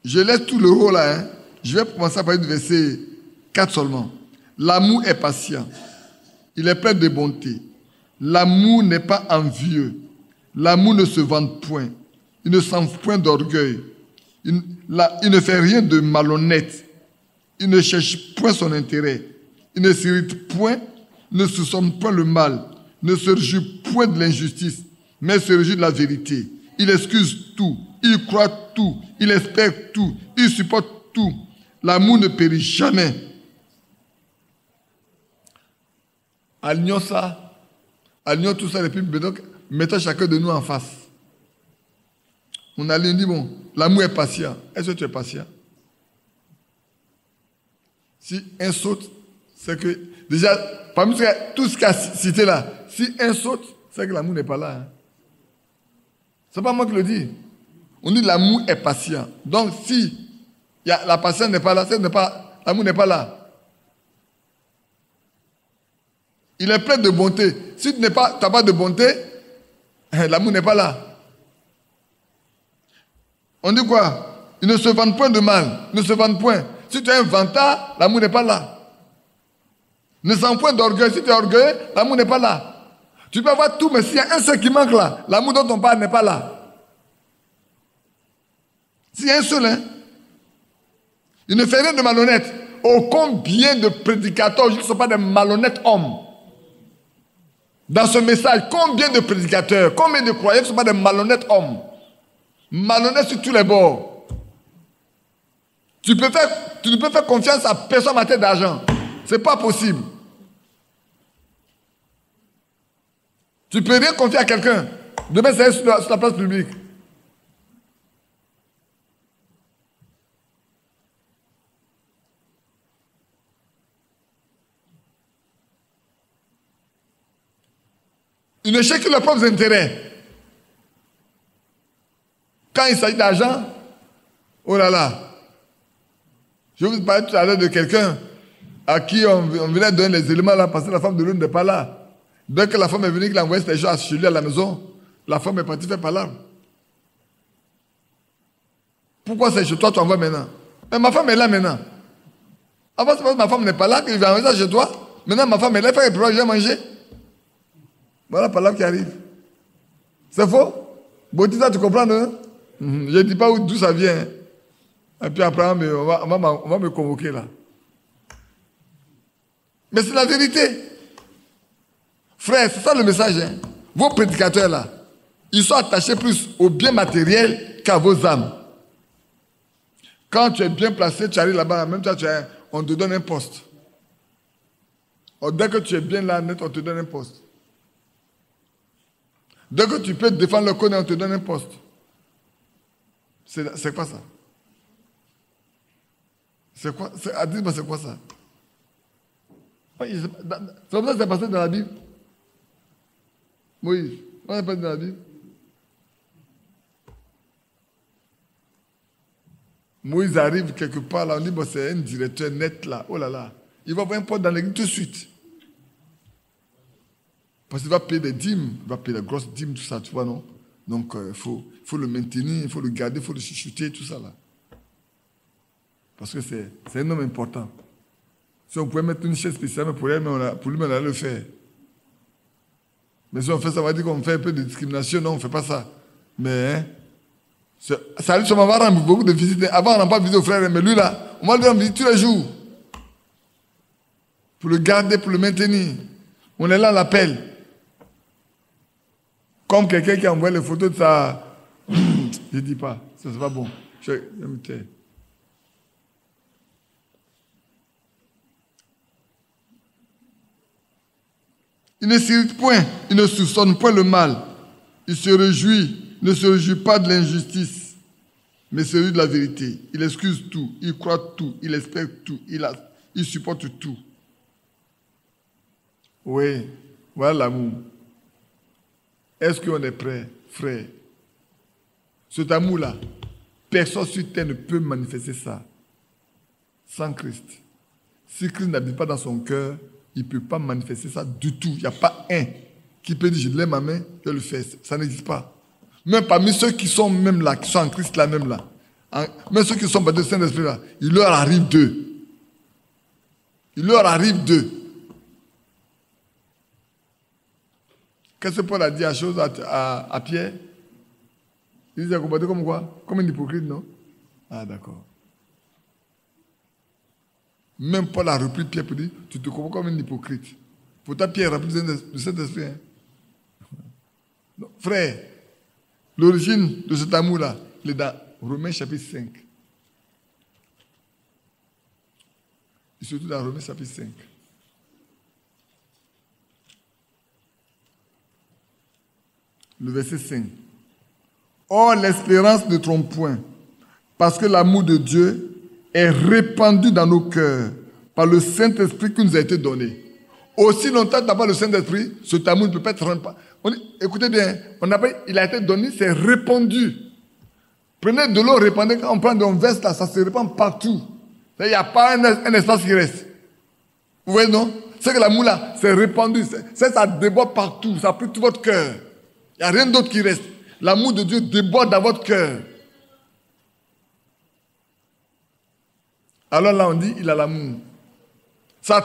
Je laisse tout le rôle là. Hein. Je vais commencer à parler du verset 4 seulement. L'amour est patient. Il est plein de bonté. L'amour n'est pas envieux. L'amour ne se vante point. Il ne s'enfle point d'orgueil. Il ne fait rien de malhonnête. Il ne cherche point son intérêt. Il ne s'irrite point, ne soupçonne point le mal, ne se réjouit point de l'injustice, mais se réjouit de la vérité. Il excuse tout, il croit tout, il espère tout, il supporte tout. L'amour ne périt jamais. Alignons ça, alignons tout ça, et puis mettons chacun de nous en face. On aligne, on dit, bon, l'amour est patient. Est-ce que tu es patient? Si un saute, c'est que, déjà, parmi tout ce qu'il a cité là, si un saute, c'est que l'amour n'est pas là. Hein. C'est pas moi qui le dis. On dit l'amour est patient. Donc, si la patience n'est pas là, l'amour n'est pas là. Il est plein de bonté. Si tu n'as pas de bonté, l'amour n'est pas là. On dit quoi? Il ne se vante point de mal. Ne se vante point. Si tu es un vantard, l'amour n'est pas là. Ne sens point d'orgueil. Si tu es orgueilleux, l'amour n'est pas là. Tu peux avoir tout, mais s'il y a un seul qui manque là, l'amour dont on parle n'est pas là. S'il y a un seul, hein, il ne fait rien de malhonnête. Oh, combien de prédicateurs aujourd'hui ne sont pas des malhonnêtes hommes? Dans ce message, combien de prédicateurs, combien de croyants ne sont pas des malhonnêtes hommes? Malhonnêtes sur tous les bords. Tu ne peux faire confiance à personne en tête d'argent. Ce n'est pas possible. Tu ne peux rien confier à quelqu'un. Demain, c'est sur la place publique. Ils ne cherchent que leurs propres intérêts. Quand il s'agit d'argent, oh là là. Je vous parlais tout à l'heure de quelqu'un à qui on venait donner les éléments là parce que la femme de l'autre n'est pas là. Dès que la femme est venue, qu'il a envoyé ses gens chez lui à la maison, la femme est partie faire palabre. Pourquoi c'est chez toi, tu envoies maintenant? Mais ma femme est là maintenant. Avant, c'est parce que ma femme n'est pas là qu'il va envoyer ça chez toi. Maintenant, ma femme est là, il fait que je vais manger. Voilà la palabre qui arrive. C'est faux? Bautista, tu comprends, non? Je ne dis pas d'où ça vient. Et puis après, on va me convoquer là. Mais c'est la vérité. Frère, c'est ça le message. Hein. Vos prédicateurs là, ils sont attachés plus au bien matériel qu'à vos âmes. Quand tu es bien placé, tu arrives là-bas, même toi, on te donne un poste. Dès que tu es bien là, net, on te donne un poste. Dès que tu peux défendre le code, on te donne un poste. C'est quoi ça? C'est quoi? Dites-moi, c'est quoi ça? C'est comme ça que c'est passé dans la Bible. Moïse, comment c'est passé dans la Bible? Moïse arrive quelque part là, on dit, bon, c'est un directeur net là, oh là là. Il va avoir un poste dans l'église tout de suite. Parce qu'il va payer des dîmes, il va payer des grosses dîmes, tout ça, tu vois, non? Donc, il faut le maintenir, il faut le garder, il faut le chuchoter, tout ça là. Parce que c'est un homme important. Si on pouvait mettre une chaise spéciale pour lui, on allait le faire. Mais si on fait ça, on va dire qu'on fait un peu de discrimination. Non, on ne fait pas ça. Mais, Ça arrive seulement, on va rendre beaucoup de visites. Avant, on n'a pas visité au frère, mais lui là, on va lui rendre visite tous les jours. Pour le garder, pour le maintenir. On est là, on l'appelle. Comme quelqu'un qui envoie les photos de sa... Je ne dis pas, ça c'est pas bon. Je me tais. Il ne s'irrite point, il ne soupçonne point le mal. Il se réjouit, ne se réjouit pas de l'injustice, mais se réjouit de la vérité. Il excuse tout, il croit tout, il espère tout, il supporte tout. Oui, voilà l'amour. Est-ce qu'on est prêt, frère? Cet amour-là, personne sur terre ne peut manifester ça sans Christ. Si Christ n'habite pas dans son cœur, il ne peut pas manifester ça du tout. Il n'y a pas un qui peut dire, je lève ma main, je le fais. Ça n'existe pas. Même parmi ceux qui sont même là, qui sont en Christ là même là, même ceux qui sont baptisés du Saint-Esprit là, il leur arrive d'eux. Il leur arrive d'eux. Qu'est-ce que Paul a dit à Pierre? Il disait comporté comme quoi? Comme un hypocrite, non? Ah, d'accord. Même Paul a repris Pierre pour dire, tu te comportes comme un hypocrite. Pourtant, Pierre a rempli de cet esprit. Hein? Non, frère, l'origine de cet amour-là, il est dans Romains chapitre 5. Et surtout dans Romains chapitre 5. Le verset 5. Or, l'espérance ne trompe point, parce que l'amour de Dieu est répandu dans nos cœurs par le Saint-Esprit qui nous a été donné. Aussi longtemps que tu n'as pas le Saint-Esprit, cet amour ne peut pas être rendu. Écoutez bien, il a été donné, c'est répandu. Prenez de l'eau répandue, quand on prend un verse là, ça se répand partout. Il n'y a pas un espace qui reste. Vous voyez, non? C'est que l'amour là, c'est répandu, ça déborde partout, ça a pris tout votre cœur. Il n'y a rien d'autre qui reste. L'amour de Dieu déborde dans votre cœur. Alors là, on dit, il a l'amour. Ça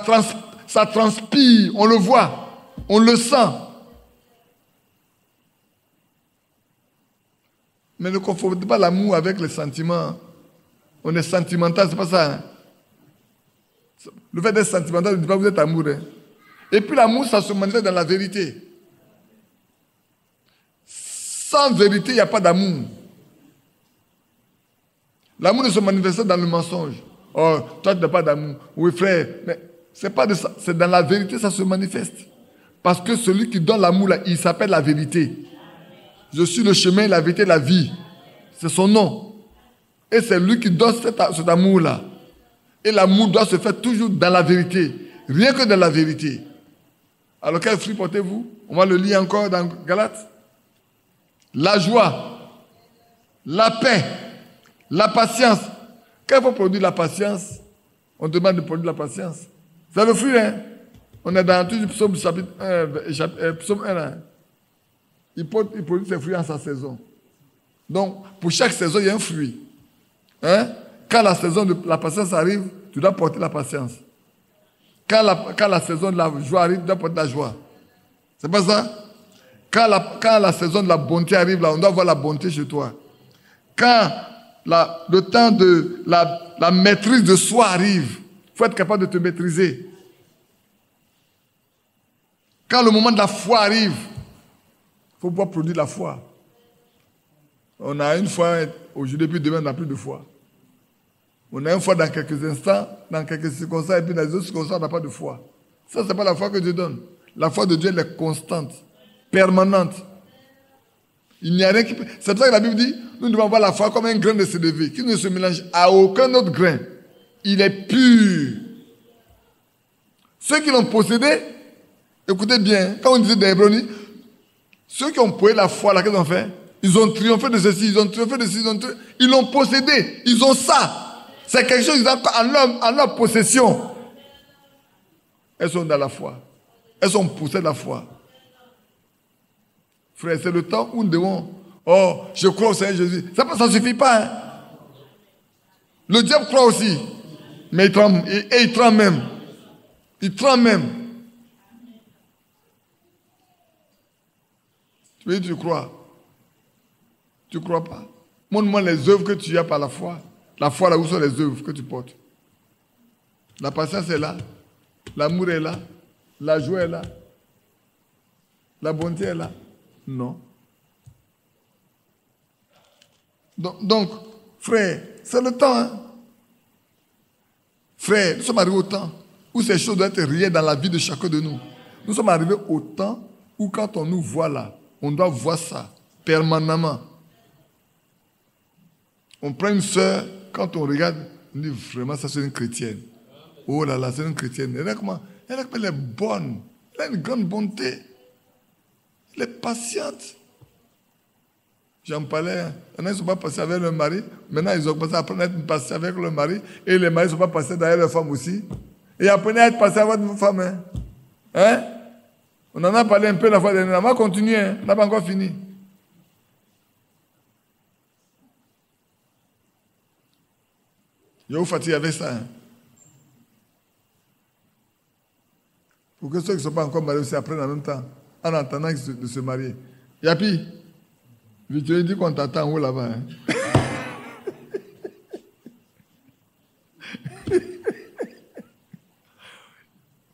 transpire, on le voit, on le sent. Mais ne confondez pas l'amour avec les sentiments. On est sentimental, c'est pas ça. Hein? Le fait d'être sentimental ne dit pas que vous êtes amoureux. Hein? Et puis l'amour, ça se manifeste dans la vérité. Sans vérité, il n'y a pas d'amour. L'amour ne se manifeste dans le mensonge. Oh, toi, tu n'as pas d'amour. Oui, frère, mais c'est pas de ça. C'est dans la vérité, ça se manifeste. Parce que celui qui donne l'amour, là, il s'appelle la vérité. Je suis le chemin, la vérité, la vie. C'est son nom. Et c'est lui qui donne cet amour-là. Et l'amour doit se faire toujours dans la vérité. Rien que dans la vérité. Alors, quel fruit portez-vous? On va le lire encore dans Galates. La joie, la paix, la patience. Quand il faut produire la patience, on demande de produire la patience. C'est le fruit, hein? On est dans tout le psaume chapitre 1, psaume 1. Hein? Il produit ses fruits en sa saison. Donc, pour chaque saison, il y a un fruit. Hein? Quand la saison de la patience arrive, tu dois porter la patience. Quand la saison de la joie arrive, tu dois porter la joie. C'est pas ça? Quand la saison de la bonté arrive, là, on doit avoir la bonté chez toi. Quand le temps de la maîtrise de soi arrive, il faut être capable de te maîtriser. Quand le moment de la foi arrive, il faut pouvoir produire la foi. On a une foi aujourd'hui, puis demain, on n'a plus de foi. On a une foi dans quelques instants, dans quelques circonstances, et puis dans les autres circonstances, on n'a pas de foi. Ça, ce n'est pas la foi que Dieu donne. La foi de Dieu, elle est constante, permanente. Il n'y a rien qui peut... C'est pour ça que la Bible dit, nous devons avoir la foi comme un grain de sénévé, qui ne se mélange à aucun autre grain. Il est pur. Ceux qui l'ont possédé, écoutez bien, quand on disait des Hébronies, ceux qui ont posé la foi, là, qu'est-ce qu'ils ont fait? Ils ont triomphé de ceci, ils ont triomphé de ceci, ils l'ont possédé, ils ont ça. C'est quelque chose qu'ils ont en leur possession. Elles sont dans la foi. Elles sont poussées de la foi. Frère, c'est le temps où nous devons... Oh, je crois au Seigneur Jésus. Ça ne suffit pas. Hein? Le diable croit aussi. Mais il tremble. Et il tremble même. Il tremble même. Tu veux dire, tu crois? Tu ne crois pas? Montre-moi les œuvres que tu as par la foi. La foi, là, où sont les œuvres que tu portes? La patience est là. L'amour est là. La joie est là. La bonté est là. Non. Donc, frère, c'est le temps. Hein? Frère, nous sommes arrivés au temps où ces choses doivent être réelles dans la vie de chacun de nous. Nous sommes arrivés au temps où quand on nous voit là, on doit voir ça permanemment. On prend une sœur, quand on regarde, on dit vraiment ça c'est une chrétienne. Oh là là, c'est une chrétienne. Elle est bonne. Elle a une grande bonté. Elle est patiente. J'en parlais. Il y en a qui ne sont pas passés avec leur mari. Maintenant, ils ont commencé à apprendre à être passés avec leur mari. Et les maris ne sont pas passés derrière leur femme aussi. Et apprenez à être passés avec votre femme. Hein? On en a parlé un peu la fois dernière. On va continuer. Hein? On n'a pas encore fini. Je vous fatigue avec ça. Hein? Pour que ceux qui ne sont pas encore mariés aussi apprennent en même temps. En attendant de se marier. Yapi, je te dis qu'on t'attend où là-bas. Hein?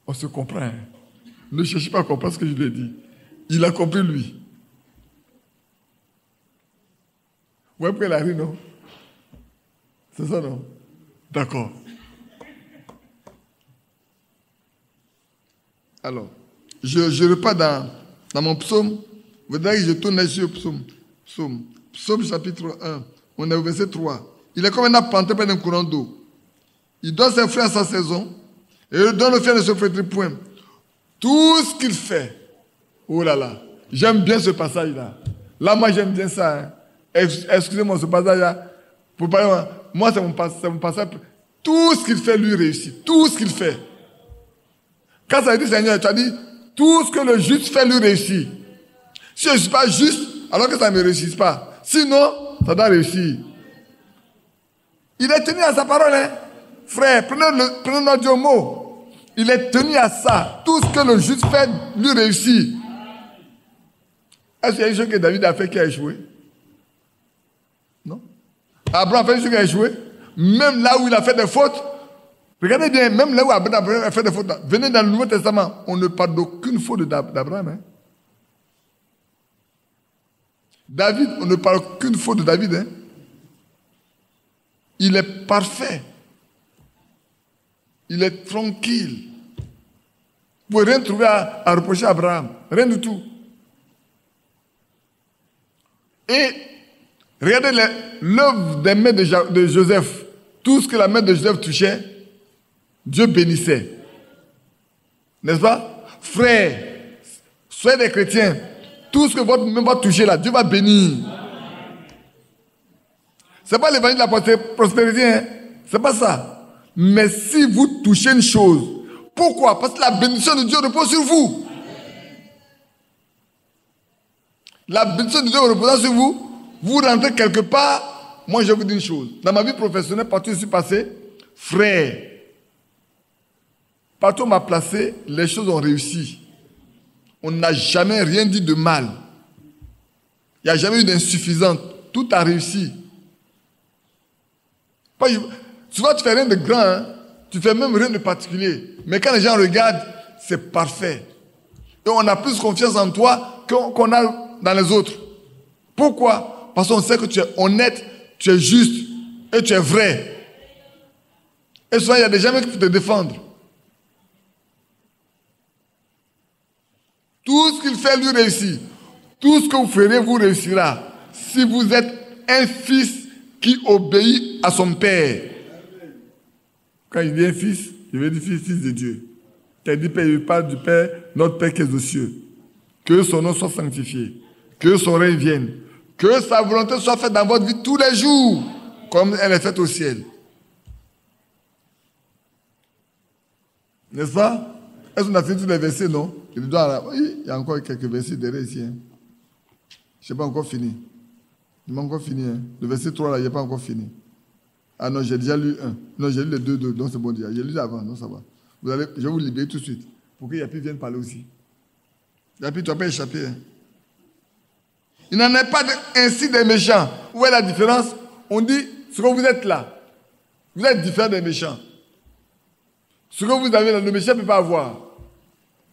On se comprend. Hein? Ne cherchez pas à comprendre ce que je lui ai dit. Il a compris lui. Ouais, après la rue, non? C'est ça, non? D'accord. Alors, je repars dans mon psaume. Vous voudrez que je tourne sur le psaume chapitre 1. On est au verset 3. Il est comme un arbre planté près d'un courant d'eau. Il donne ses fruits à sa saison. Et il donne le fiel de se flétrir point. Tout ce qu'il fait. Oh là là. J'aime bien ce passage-là. Là, moi, j'aime bien ça. Hein. Excusez-moi, ce passage-là. Pour parler, moi, c'est mon passage. Tout ce qu'il fait, lui réussit. Tout ce qu'il fait. Quand ça dit Seigneur, tu as dit, tout ce que le juste fait, lui réussit. Si je ne suis pas juste, alors que ça ne me réussit pas. Sinon, ça doit réussir. Il est tenu à sa parole, hein. Frère, prenez notre mot. Il est tenu à ça. Tout ce que le juste fait, lui réussit. Est-ce qu'il y a une chose que David a fait qui a échoué? Non. Abraham a fait une chose qui a échoué. Même là où il a fait des fautes. Regardez bien, même là où Abraham a fait des fautes. Venez dans le Nouveau Testament. On ne parle d'aucune faute d'Abraham. Hein. David, on ne parle qu'une faute de David. Hein. Il est parfait. Il est tranquille. Vous ne pouvez rien trouver à reprocher à Abraham. Rien du tout. Et regardez l'œuvre des mains de Joseph. Tout ce que la main de Joseph touchait, Dieu bénissait. N'est-ce pas? Frères, soyez des chrétiens. Tout ce que votre main va toucher là, Dieu va bénir. Ce n'est pas l'évangile de la prospérité. Hein? Ce n'est pas ça. Mais si vous touchez une chose, pourquoi? Parce que la bénédiction de Dieu repose sur vous. La bénédiction de Dieu reposant sur vous, vous rentrez quelque part. Moi, je vous dis une chose. Dans ma vie professionnelle, partout où je suis passé, frère, partout où on m'a placé, les choses ont réussi. On n'a jamais rien dit de mal. Il n'y a jamais eu d'insuffisante. Tout a réussi. Souvent, tu fais rien de grand. Hein? Tu fais même rien de particulier. Mais quand les gens regardent, c'est parfait. Et on a plus confiance en toi qu'on a dans les autres. Pourquoi? Parce qu'on sait que tu es honnête, tu es juste et tu es vrai. Et souvent, il y a des gens qui peuvent te défendre. Tout ce qu'il fait, lui réussit. Tout ce que vous ferez, vous réussira. Si vous êtes un fils qui obéit à son père. Quand il dit un fils, il veut dire fils de Dieu. Quand il dit père, il parle du Père, notre Père qui est aux cieux. Que son nom soit sanctifié. Que son règne vienne. Que sa volonté soit faite dans votre vie tous les jours, comme elle est faite au ciel. N'est-ce pas? Est-ce qu'on a fini tous les versets, non? Oui, il y a encore quelques versets derrière ici. Hein. Je n'ai pas encore fini. Je n'ai pas encore fini. Hein. Le verset 3, là, il n'est pas encore fini. Ah non, j'ai déjà lu un. Non, j'ai lu les deux, donc c'est bon déjà. J'ai lu avant, non, ça va. Je vais vous libérer tout de suite. Pour que Yapi vienne parler aussi. Yapi, tu n'as pas échappé. Hein. Il n'en est pas ainsi des méchants. Où est la différence? On dit, ce que vous êtes là, vous êtes différent des méchants. Ce que vous avez là, le méchant ne peut pas avoir.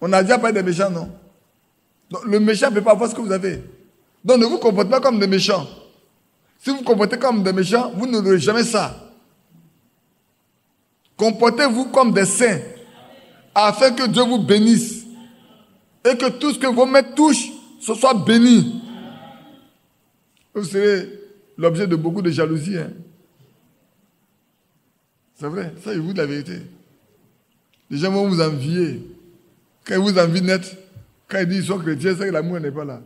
On a déjà parlé des méchants, non? Donc, le méchant ne peut pas avoir ce que vous avez. Donc ne vous comportez pas comme des méchants. Si vous vous comportez comme des méchants, vous n'aurez jamais ça. Comportez-vous comme des saints, afin que Dieu vous bénisse. Et que tout ce que vos mains touchent, ce soit béni. Vous serez l'objet de beaucoup de jalousie. Hein? C'est vrai, ça je vous dis la vérité. Les gens vont vous envier. Quand ils vous envient net, quand ils disent qu'ils sont chrétiens, c'est que l'amour n'est pas là.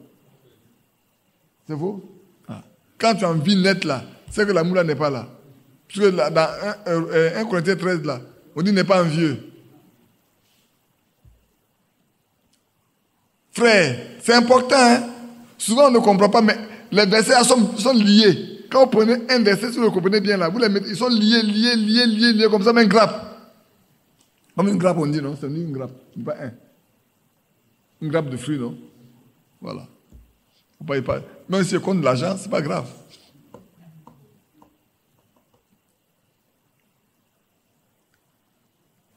C'est faux? Quand tu envies net là, c'est que l'amour là n'est pas là. Parce que là, dans 1 Corinthiens 13 là, on dit n'est pas envieux. Frère, c'est important. Hein? Souvent on ne comprend pas, mais les versets sont liés. Quand vous prenez un verset, si vous le comprenez bien là, vous les mettez, ils sont liés, comme ça, comme une grappe. Comme une grappe, on dit, non? C'est une grappe, pas un. Une grappe de fruits, non? Voilà. Même si c'est contre l'argent, c'est pas grave.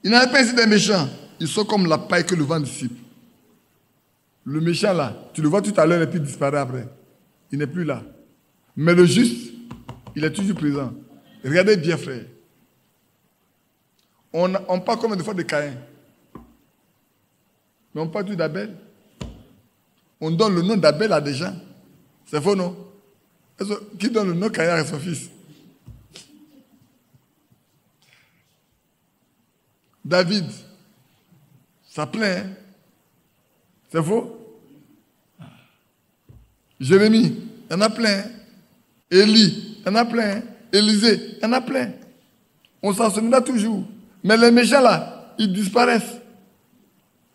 Il n'en a pas ainsi des méchants. Ils sont comme la paille que le vent dissipe. Le méchant là, tu le vois tout à l'heure et puis il disparaît après. Il n'est plus là. Mais le juste, il est toujours présent. Regardez bien, frère. On parle combien de fois de Caïn? Mais on parle tout d'Abel. On donne le nom d'Abel à des gens. C'est faux, non? Qui donne le nom de Caïn à son fils? David, ça plaît, hein? C'est faux? Jérémie, il y en a plein. Hein? Élie, il y en a plein. Hein? Élisée, il y en a plein. On s'en souviendra toujours. Mais les méchants là, ils disparaissent.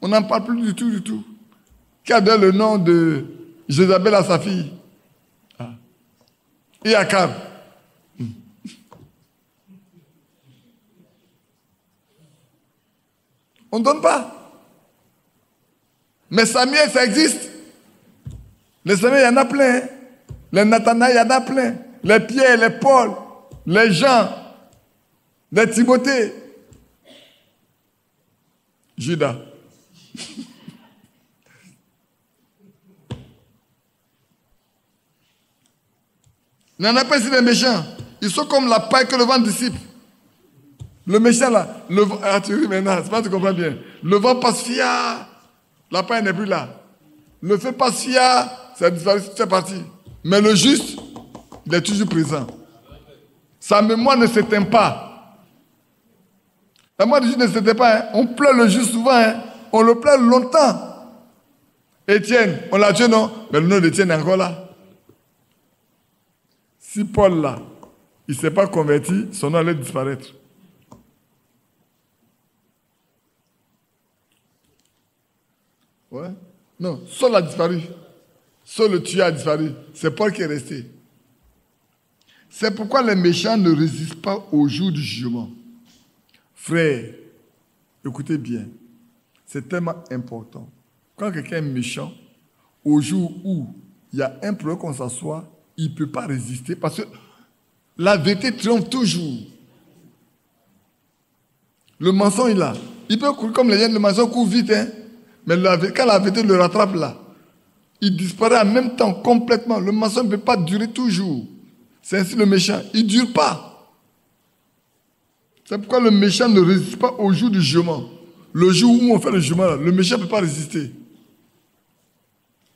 On n'en parle plus du tout. Qui a donné le nom de Jézabel à sa fille? Et Akab. On ne donne pas. Mais Samuel, ça existe. Les Samuel, il y en a plein. Hein? Les Nathanaël, il y en a plein. Les Pierre, les Paul, les Jean, les Timothée. Judas. Il n'y en a pas ici des méchants. Ils sont comme la paille que le vent dissipe. Le méchant là, le vent, tu ris maintenant, c'est pas que tu comprends bien. Le vent passe fiat, la paille n'est plus là. Le feu passe fiat, ça disparaît, c'est parti. Mais le juste, il est toujours présent. Sa mémoire ne s'éteint pas. La mémoire du juste ne s'éteint pas. Hein. On pleure le juste souvent. Hein. On le pleure longtemps. Étienne, on l'a tué, non? Mais le nom d'Étienne est encore là. Si Paul là, il ne s'est pas converti, son nom allait disparaître. Ouais. Non, Saul a disparu. Saul le tueur a disparu. C'est Paul qui est resté. C'est pourquoi les méchants ne résistent pas au jour du jugement. Frère, écoutez bien. C'est tellement important. Quand quelqu'un est méchant, au jour où il y a un problème qu'on s'assoit, il ne peut pas résister parce que la vérité triomphe toujours. Le mensonge est là. Il peut courir comme les gens, le mensonge court vite, hein. Mais quand la vérité le rattrape là, il disparaît en même temps complètement. Le mensonge ne peut pas durer toujours. C'est ainsi le méchant. Il ne dure pas. C'est pourquoi le méchant ne résiste pas au jour du jugement. Le jour où on fait le jugement, là, le méchant ne peut pas résister.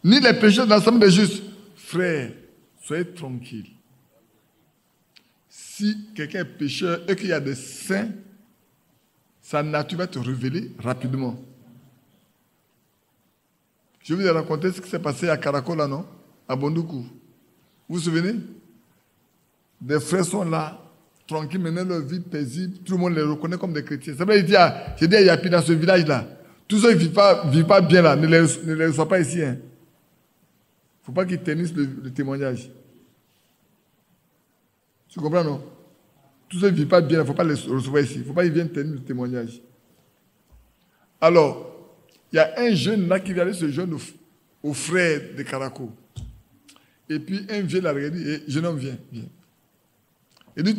Ni les pécheurs de l'ensemble des justes. Frère, soyez tranquille. Si quelqu'un est pécheur et qu'il y a des saints, sa nature va te révéler rapidement. Je vous ai raconté ce qui s'est passé à Caracola, non? À Bondoukou. Vous vous souvenez? Des frères sont là, tranquilles, menant leur vie paisible. Tout le monde les reconnaît comme des chrétiens. C'est vrai, il dit à Yapi dans ce village-là, tous ceux qui ne vivent pas bien là, ne les reçoivent pas ici. Il ne faut pas qu'ils ternissent le témoignage. Tu comprends, non? Tous ceux qui ne vivent pas bien, il ne faut pas les recevoir ici. Il ne faut pas qu'ils viennent ternir le témoignage. Alors, il y a un jeune là qui vient aller se joindre aux frères de Caraco. Et puis un vieux l'a regardé, et jeune homme, viens. Il dit,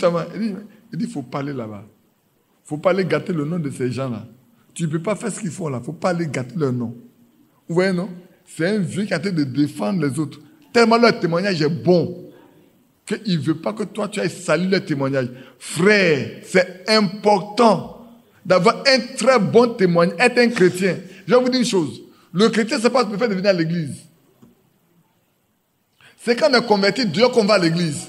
il faut pas aller là-bas. Il ne faut pas aller gâter le nom de ces gens-là. Tu ne peux pas faire ce qu'ils font là. Il ne faut pas aller gâter leur nom. Vous voyez, non? C'est un vieux qui a tenté de défendre les autres. Tellement leur témoignage est bon qu'il ne veut pas que toi, tu ailles salir leur témoignage. Frère, c'est important d'avoir un très bon témoignage, être un chrétien. Je vais vous dire une chose. Le chrétien, ce n'est pas ce que fait de venir à l'église. C'est quand on est converti dehors qu'on va à l'église.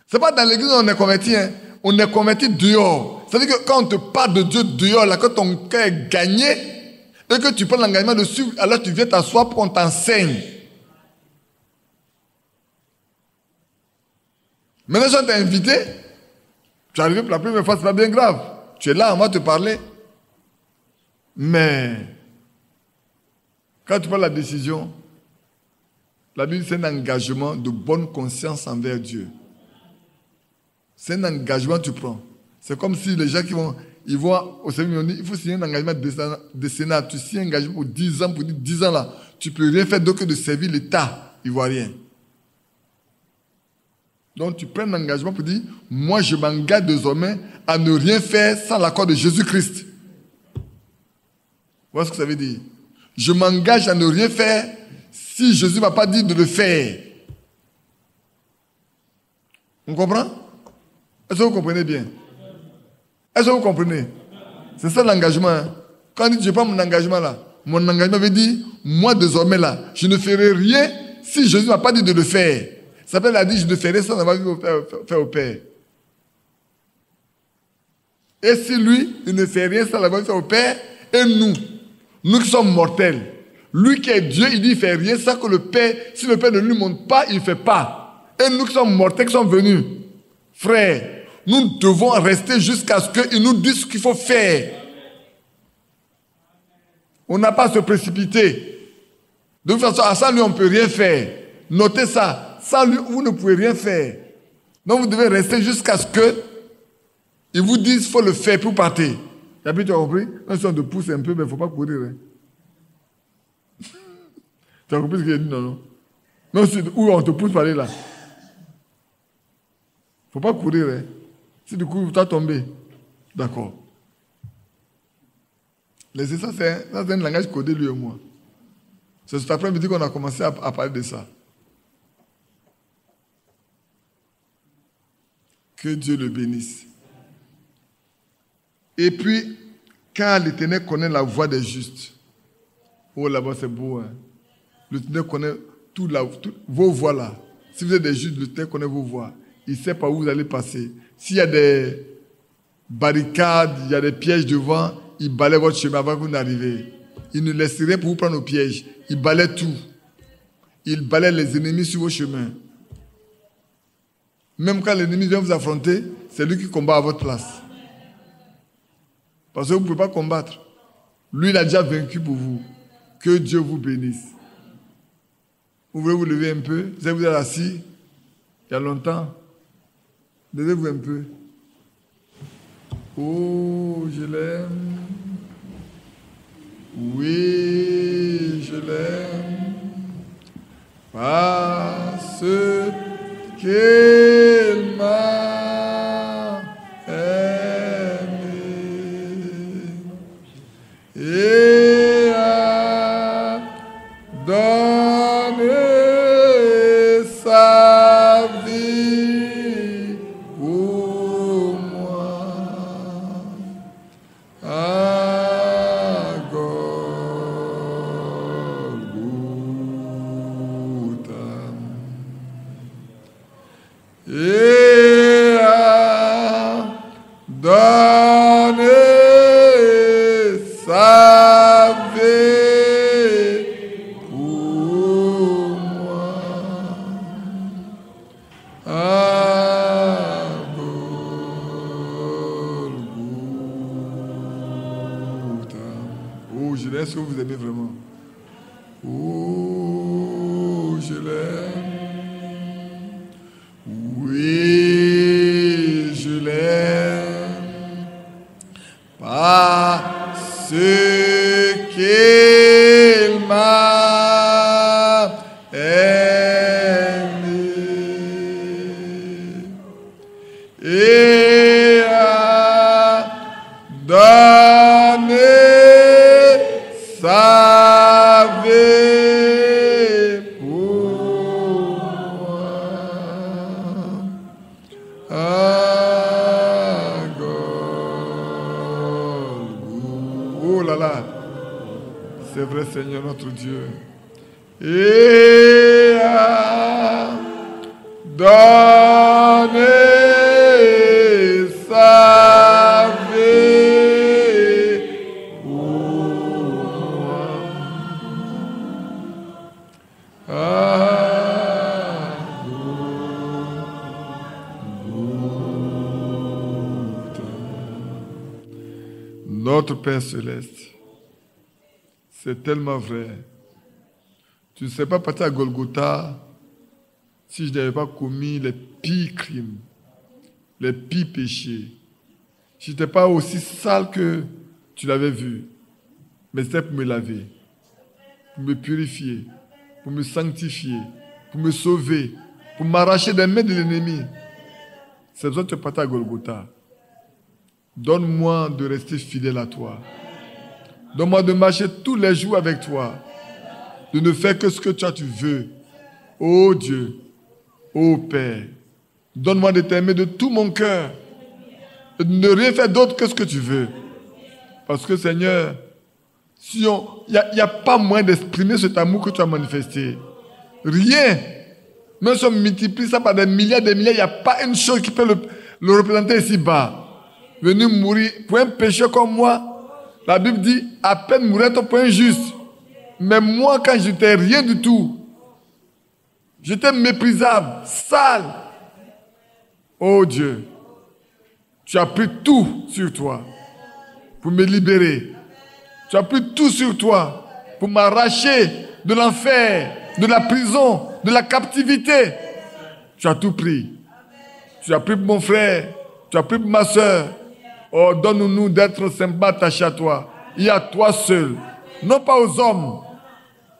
Ce n'est pas dans l'église où on est converti. Hein. On est converti dehors. C'est-à-dire que quand on te parle de Dieu dehors, là, que ton cœur est gagné, et que tu prends l'engagement de suivre, alors tu viens t'asseoir pour qu'on t'enseigne. Maintenant, si on t'a invité, tu es arrivé pour la première fois, ce n'est pas bien grave. Tu es là, on va te parler. Mais, quand tu prends la décision, la Bible, c'est un engagement de bonne conscience envers Dieu. C'est un engagement que tu prends. C'est comme si les gens qui vont, ils vont au séminaire, il faut signer un engagement de Sénat. Tu signes un engagement pour 10 ans, pour dire 10 ans là, tu ne peux rien faire d'autre que de servir l'État ivoirien. Donc tu prends un engagement pour dire, moi je m'engage désormais à ne rien faire sans l'accord de Jésus-Christ. Voilà ce que ça veut dire. Je m'engage à ne rien faire si Jésus ne m'a pas dit de le faire. On comprend? Est-ce que vous comprenez bien? Est-ce que vous comprenez? C'est ça l'engagement. Hein? Quand on dit je prends mon engagement là, mon engagement veut dire, moi désormais là, je ne ferai rien si Jésus ne m'a pas dit de le faire. Ça veut dire, je ne ferai sans avoir vu faire au Père. Et si lui, il ne fait rien sans l'avoir vu faire au Père, et nous qui sommes mortels, lui qui est Dieu, il dit il ne fait rien sans que le Père, si le Père ne lui montre pas, il ne fait pas. Et nous qui sommes mortels, qui sommes venus, frères, nous devons rester jusqu'à ce qu'il nous dise ce qu'il faut faire. On n'a pas à se précipiter. De toute façon, sans lui, on ne peut rien faire. Notez ça. Sans lui, vous ne pouvez rien faire. Donc, vous devez rester jusqu'à ce qu'il vous dise qu'il faut le faire pour partir. Et puis, tu as compris? Même si on te pousse un peu, mais il ne faut pas courir. Hein. Tu as compris ce qu'il a dit? Non. Même si où on te pousse par aller là. Il ne faut pas courir. Hein. Si du coup, tu as tombé. D'accord. Laissez ça, c'est un langage codé, lui et moi. C'est cet après-midi qu'on a commencé à parler de ça. Que Dieu le bénisse. Et puis, car l'Éternel connaît la voie des justes. Oh, là-bas, c'est beau. Hein? L'Éternel connaît toutes vos voies là. Si vous êtes des justes, l'Éternel connaît vos voies. Il sait par où vous allez passer. S'il y a des barricades, il y a des pièges devant, il balaie votre chemin avant que vous n'arrivez. Il ne laisse rien pour vous prendre au piège. Il balaie tout. Il balaie les ennemis sur vos chemins. Même quand l'ennemi vient vous affronter, c'est lui qui combat à votre place. Parce que vous ne pouvez pas combattre. Lui, il a déjà vaincu pour vous. Que Dieu vous bénisse. Vous voulez vous lever un peu? Vous êtes assis il y a longtemps. Levez-vous un peu. Oh, je l'aime. Oui, je l'aime. Parce qu'il m'a aimé et a donné sa vie pour moi à Golgotha. Et a donné sa vie pour moi à Golgotha. Oh, je l'aime, est-ce que vous aimez vraiment? Oh, je l'aime. Oui, je l'aime, parce qu'il m'a aimé Donnez sa vie pour moi. À Golgotha. Oh là là, c'est vrai, Seigneur notre Dieu. Et à donner sa vie pour moi. Notre Père Céleste, c'est tellement vrai. Tu ne sais pas partir à Golgotha si je n'avais pas commis les pires crimes, les pires péchés. Si je n'étais pas aussi sale que tu l'avais vu. Mais c'était pour me laver, pour me purifier, pour me sanctifier, pour me sauver, pour m'arracher des mains de l'ennemi. C'est pour ça que tu es parti à Golgotha. Donne-moi de rester fidèle à toi. Donne-moi de marcher tous les jours avec toi. De ne faire que ce que toi tu veux. Ô Dieu, ô Père, donne-moi de t'aimer de tout mon cœur. Et de ne rien faire d'autre que ce que tu veux. Parce que Seigneur, il n'y a pas moyen d'exprimer cet amour que tu as manifesté. Rien. Même si on multiplie ça par des milliards, il n'y a pas une chose qui peut le représenter ici-bas. Venir mourir pour un pécheur comme moi. La Bible dit, à peine mourir pour un juste. Mais moi, quand je n'étais rien du tout, j'étais méprisable, sale. Oh Dieu, tu as pris tout sur toi pour me libérer. Tu as pris tout sur toi pour m'arracher de l'enfer, de la prison, de la captivité. Tu as tout pris. Tu as pris pour mon frère, tu as pris pour ma soeur. Oh, donne-nous d'être simplement attachés à toi. Et à toi seul. Non pas aux hommes,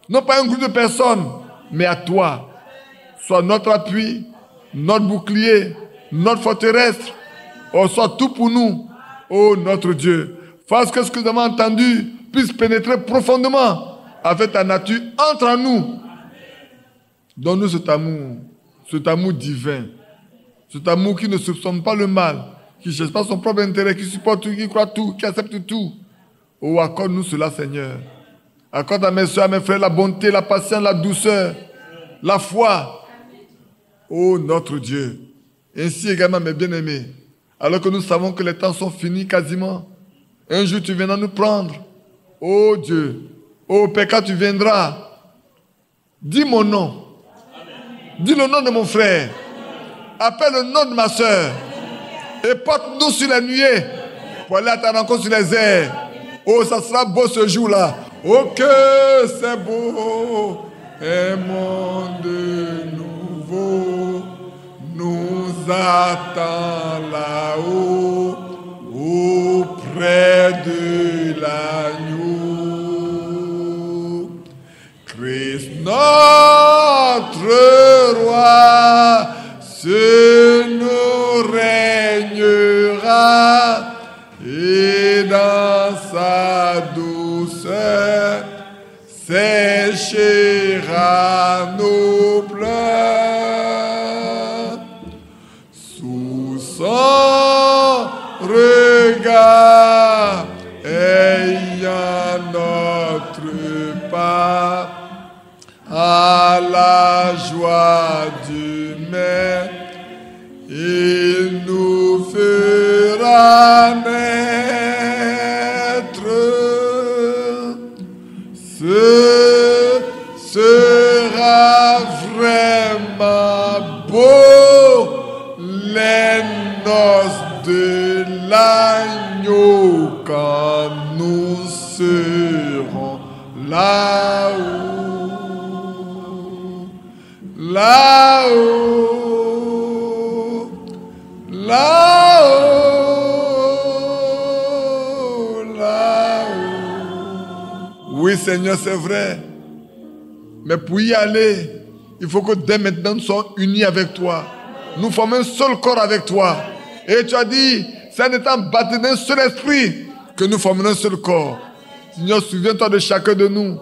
non pas à un groupe de personnes, mais à toi. Sois notre appui, notre bouclier, notre forteresse. Oh, sois tout pour nous. Oh, notre Dieu. Fasse que ce que nous avons entendu puisse pénétrer profondément avec ta nature entre en nous. Donne-nous cet amour divin, cet amour qui ne soupçonne pas le mal, qui ne cherche pas son propre intérêt, qui supporte tout, qui croit tout, qui accepte tout. Oh, accorde-nous cela, Seigneur. Accorde à mes soeurs, à mes frères, la bonté, la patience, la douceur, la foi. Oh, notre Dieu. Ainsi également, mes bien-aimés, alors que nous savons que les temps sont finis quasiment, un jour tu viendras nous prendre. Oh Dieu, oh Père, quand tu viendras, dis mon nom. Dis le nom de mon frère. Appelle le nom de ma soeur. Et porte-nous sur les nuées pour aller à ta rencontre sur les airs. Oh, ça sera beau ce jour-là. Oh, que c'est beau. Un monde nouveau nous attend là-haut, auprès de l'agneau. Christ notre roi, ce nous régnera, et dans sa douceur séchera nos pleurs. Sous son regard ayant notre part, à la joie du Maître, il nous fera naître. Ce sera vraiment beau, les noces de l'agneau, quand nous serons là-haut, là-haut, là-haut, là-haut. Oui, Seigneur, c'est vrai. Mais pour y aller, il faut que dès maintenant nous soyons unis avec toi. Nous formons un seul corps avec toi. Et tu as dit, c'est en étant baptisé d'un seul esprit Que nous formions un seul corps. Seigneur, souviens-toi de chacun de nous.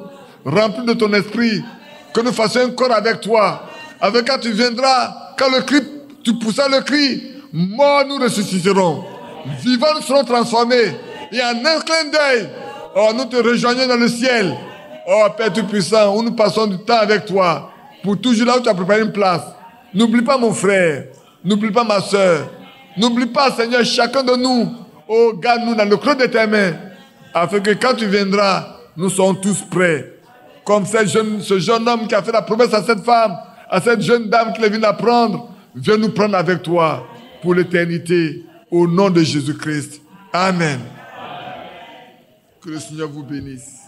Remplis de ton esprit. Que nous fassions un corps avec toi. Avec quand tu viendras, quand le cri, tu pousseras le cri, morts nous ressusciterons. Vivants nous serons transformés. Et en un clin d'œil, oh, nous te rejoignons dans le ciel. Oh, Père Tout-Puissant, où nous passons du temps avec toi. Pour toujours là où tu as préparé une place. N'oublie pas mon frère. N'oublie pas ma soeur. N'oublie pas, Seigneur, chacun de nous. Oh, garde-nous dans le creux de tes mains. Afin que quand tu viendras, nous serons tous prêts. Comme ce jeune homme qui a fait la promesse à cette femme, à cette jeune dame qui est venue la prendre. Viens nous prendre avec toi pour l'éternité. Au nom de Jésus-Christ. Amen. Que le Seigneur vous bénisse.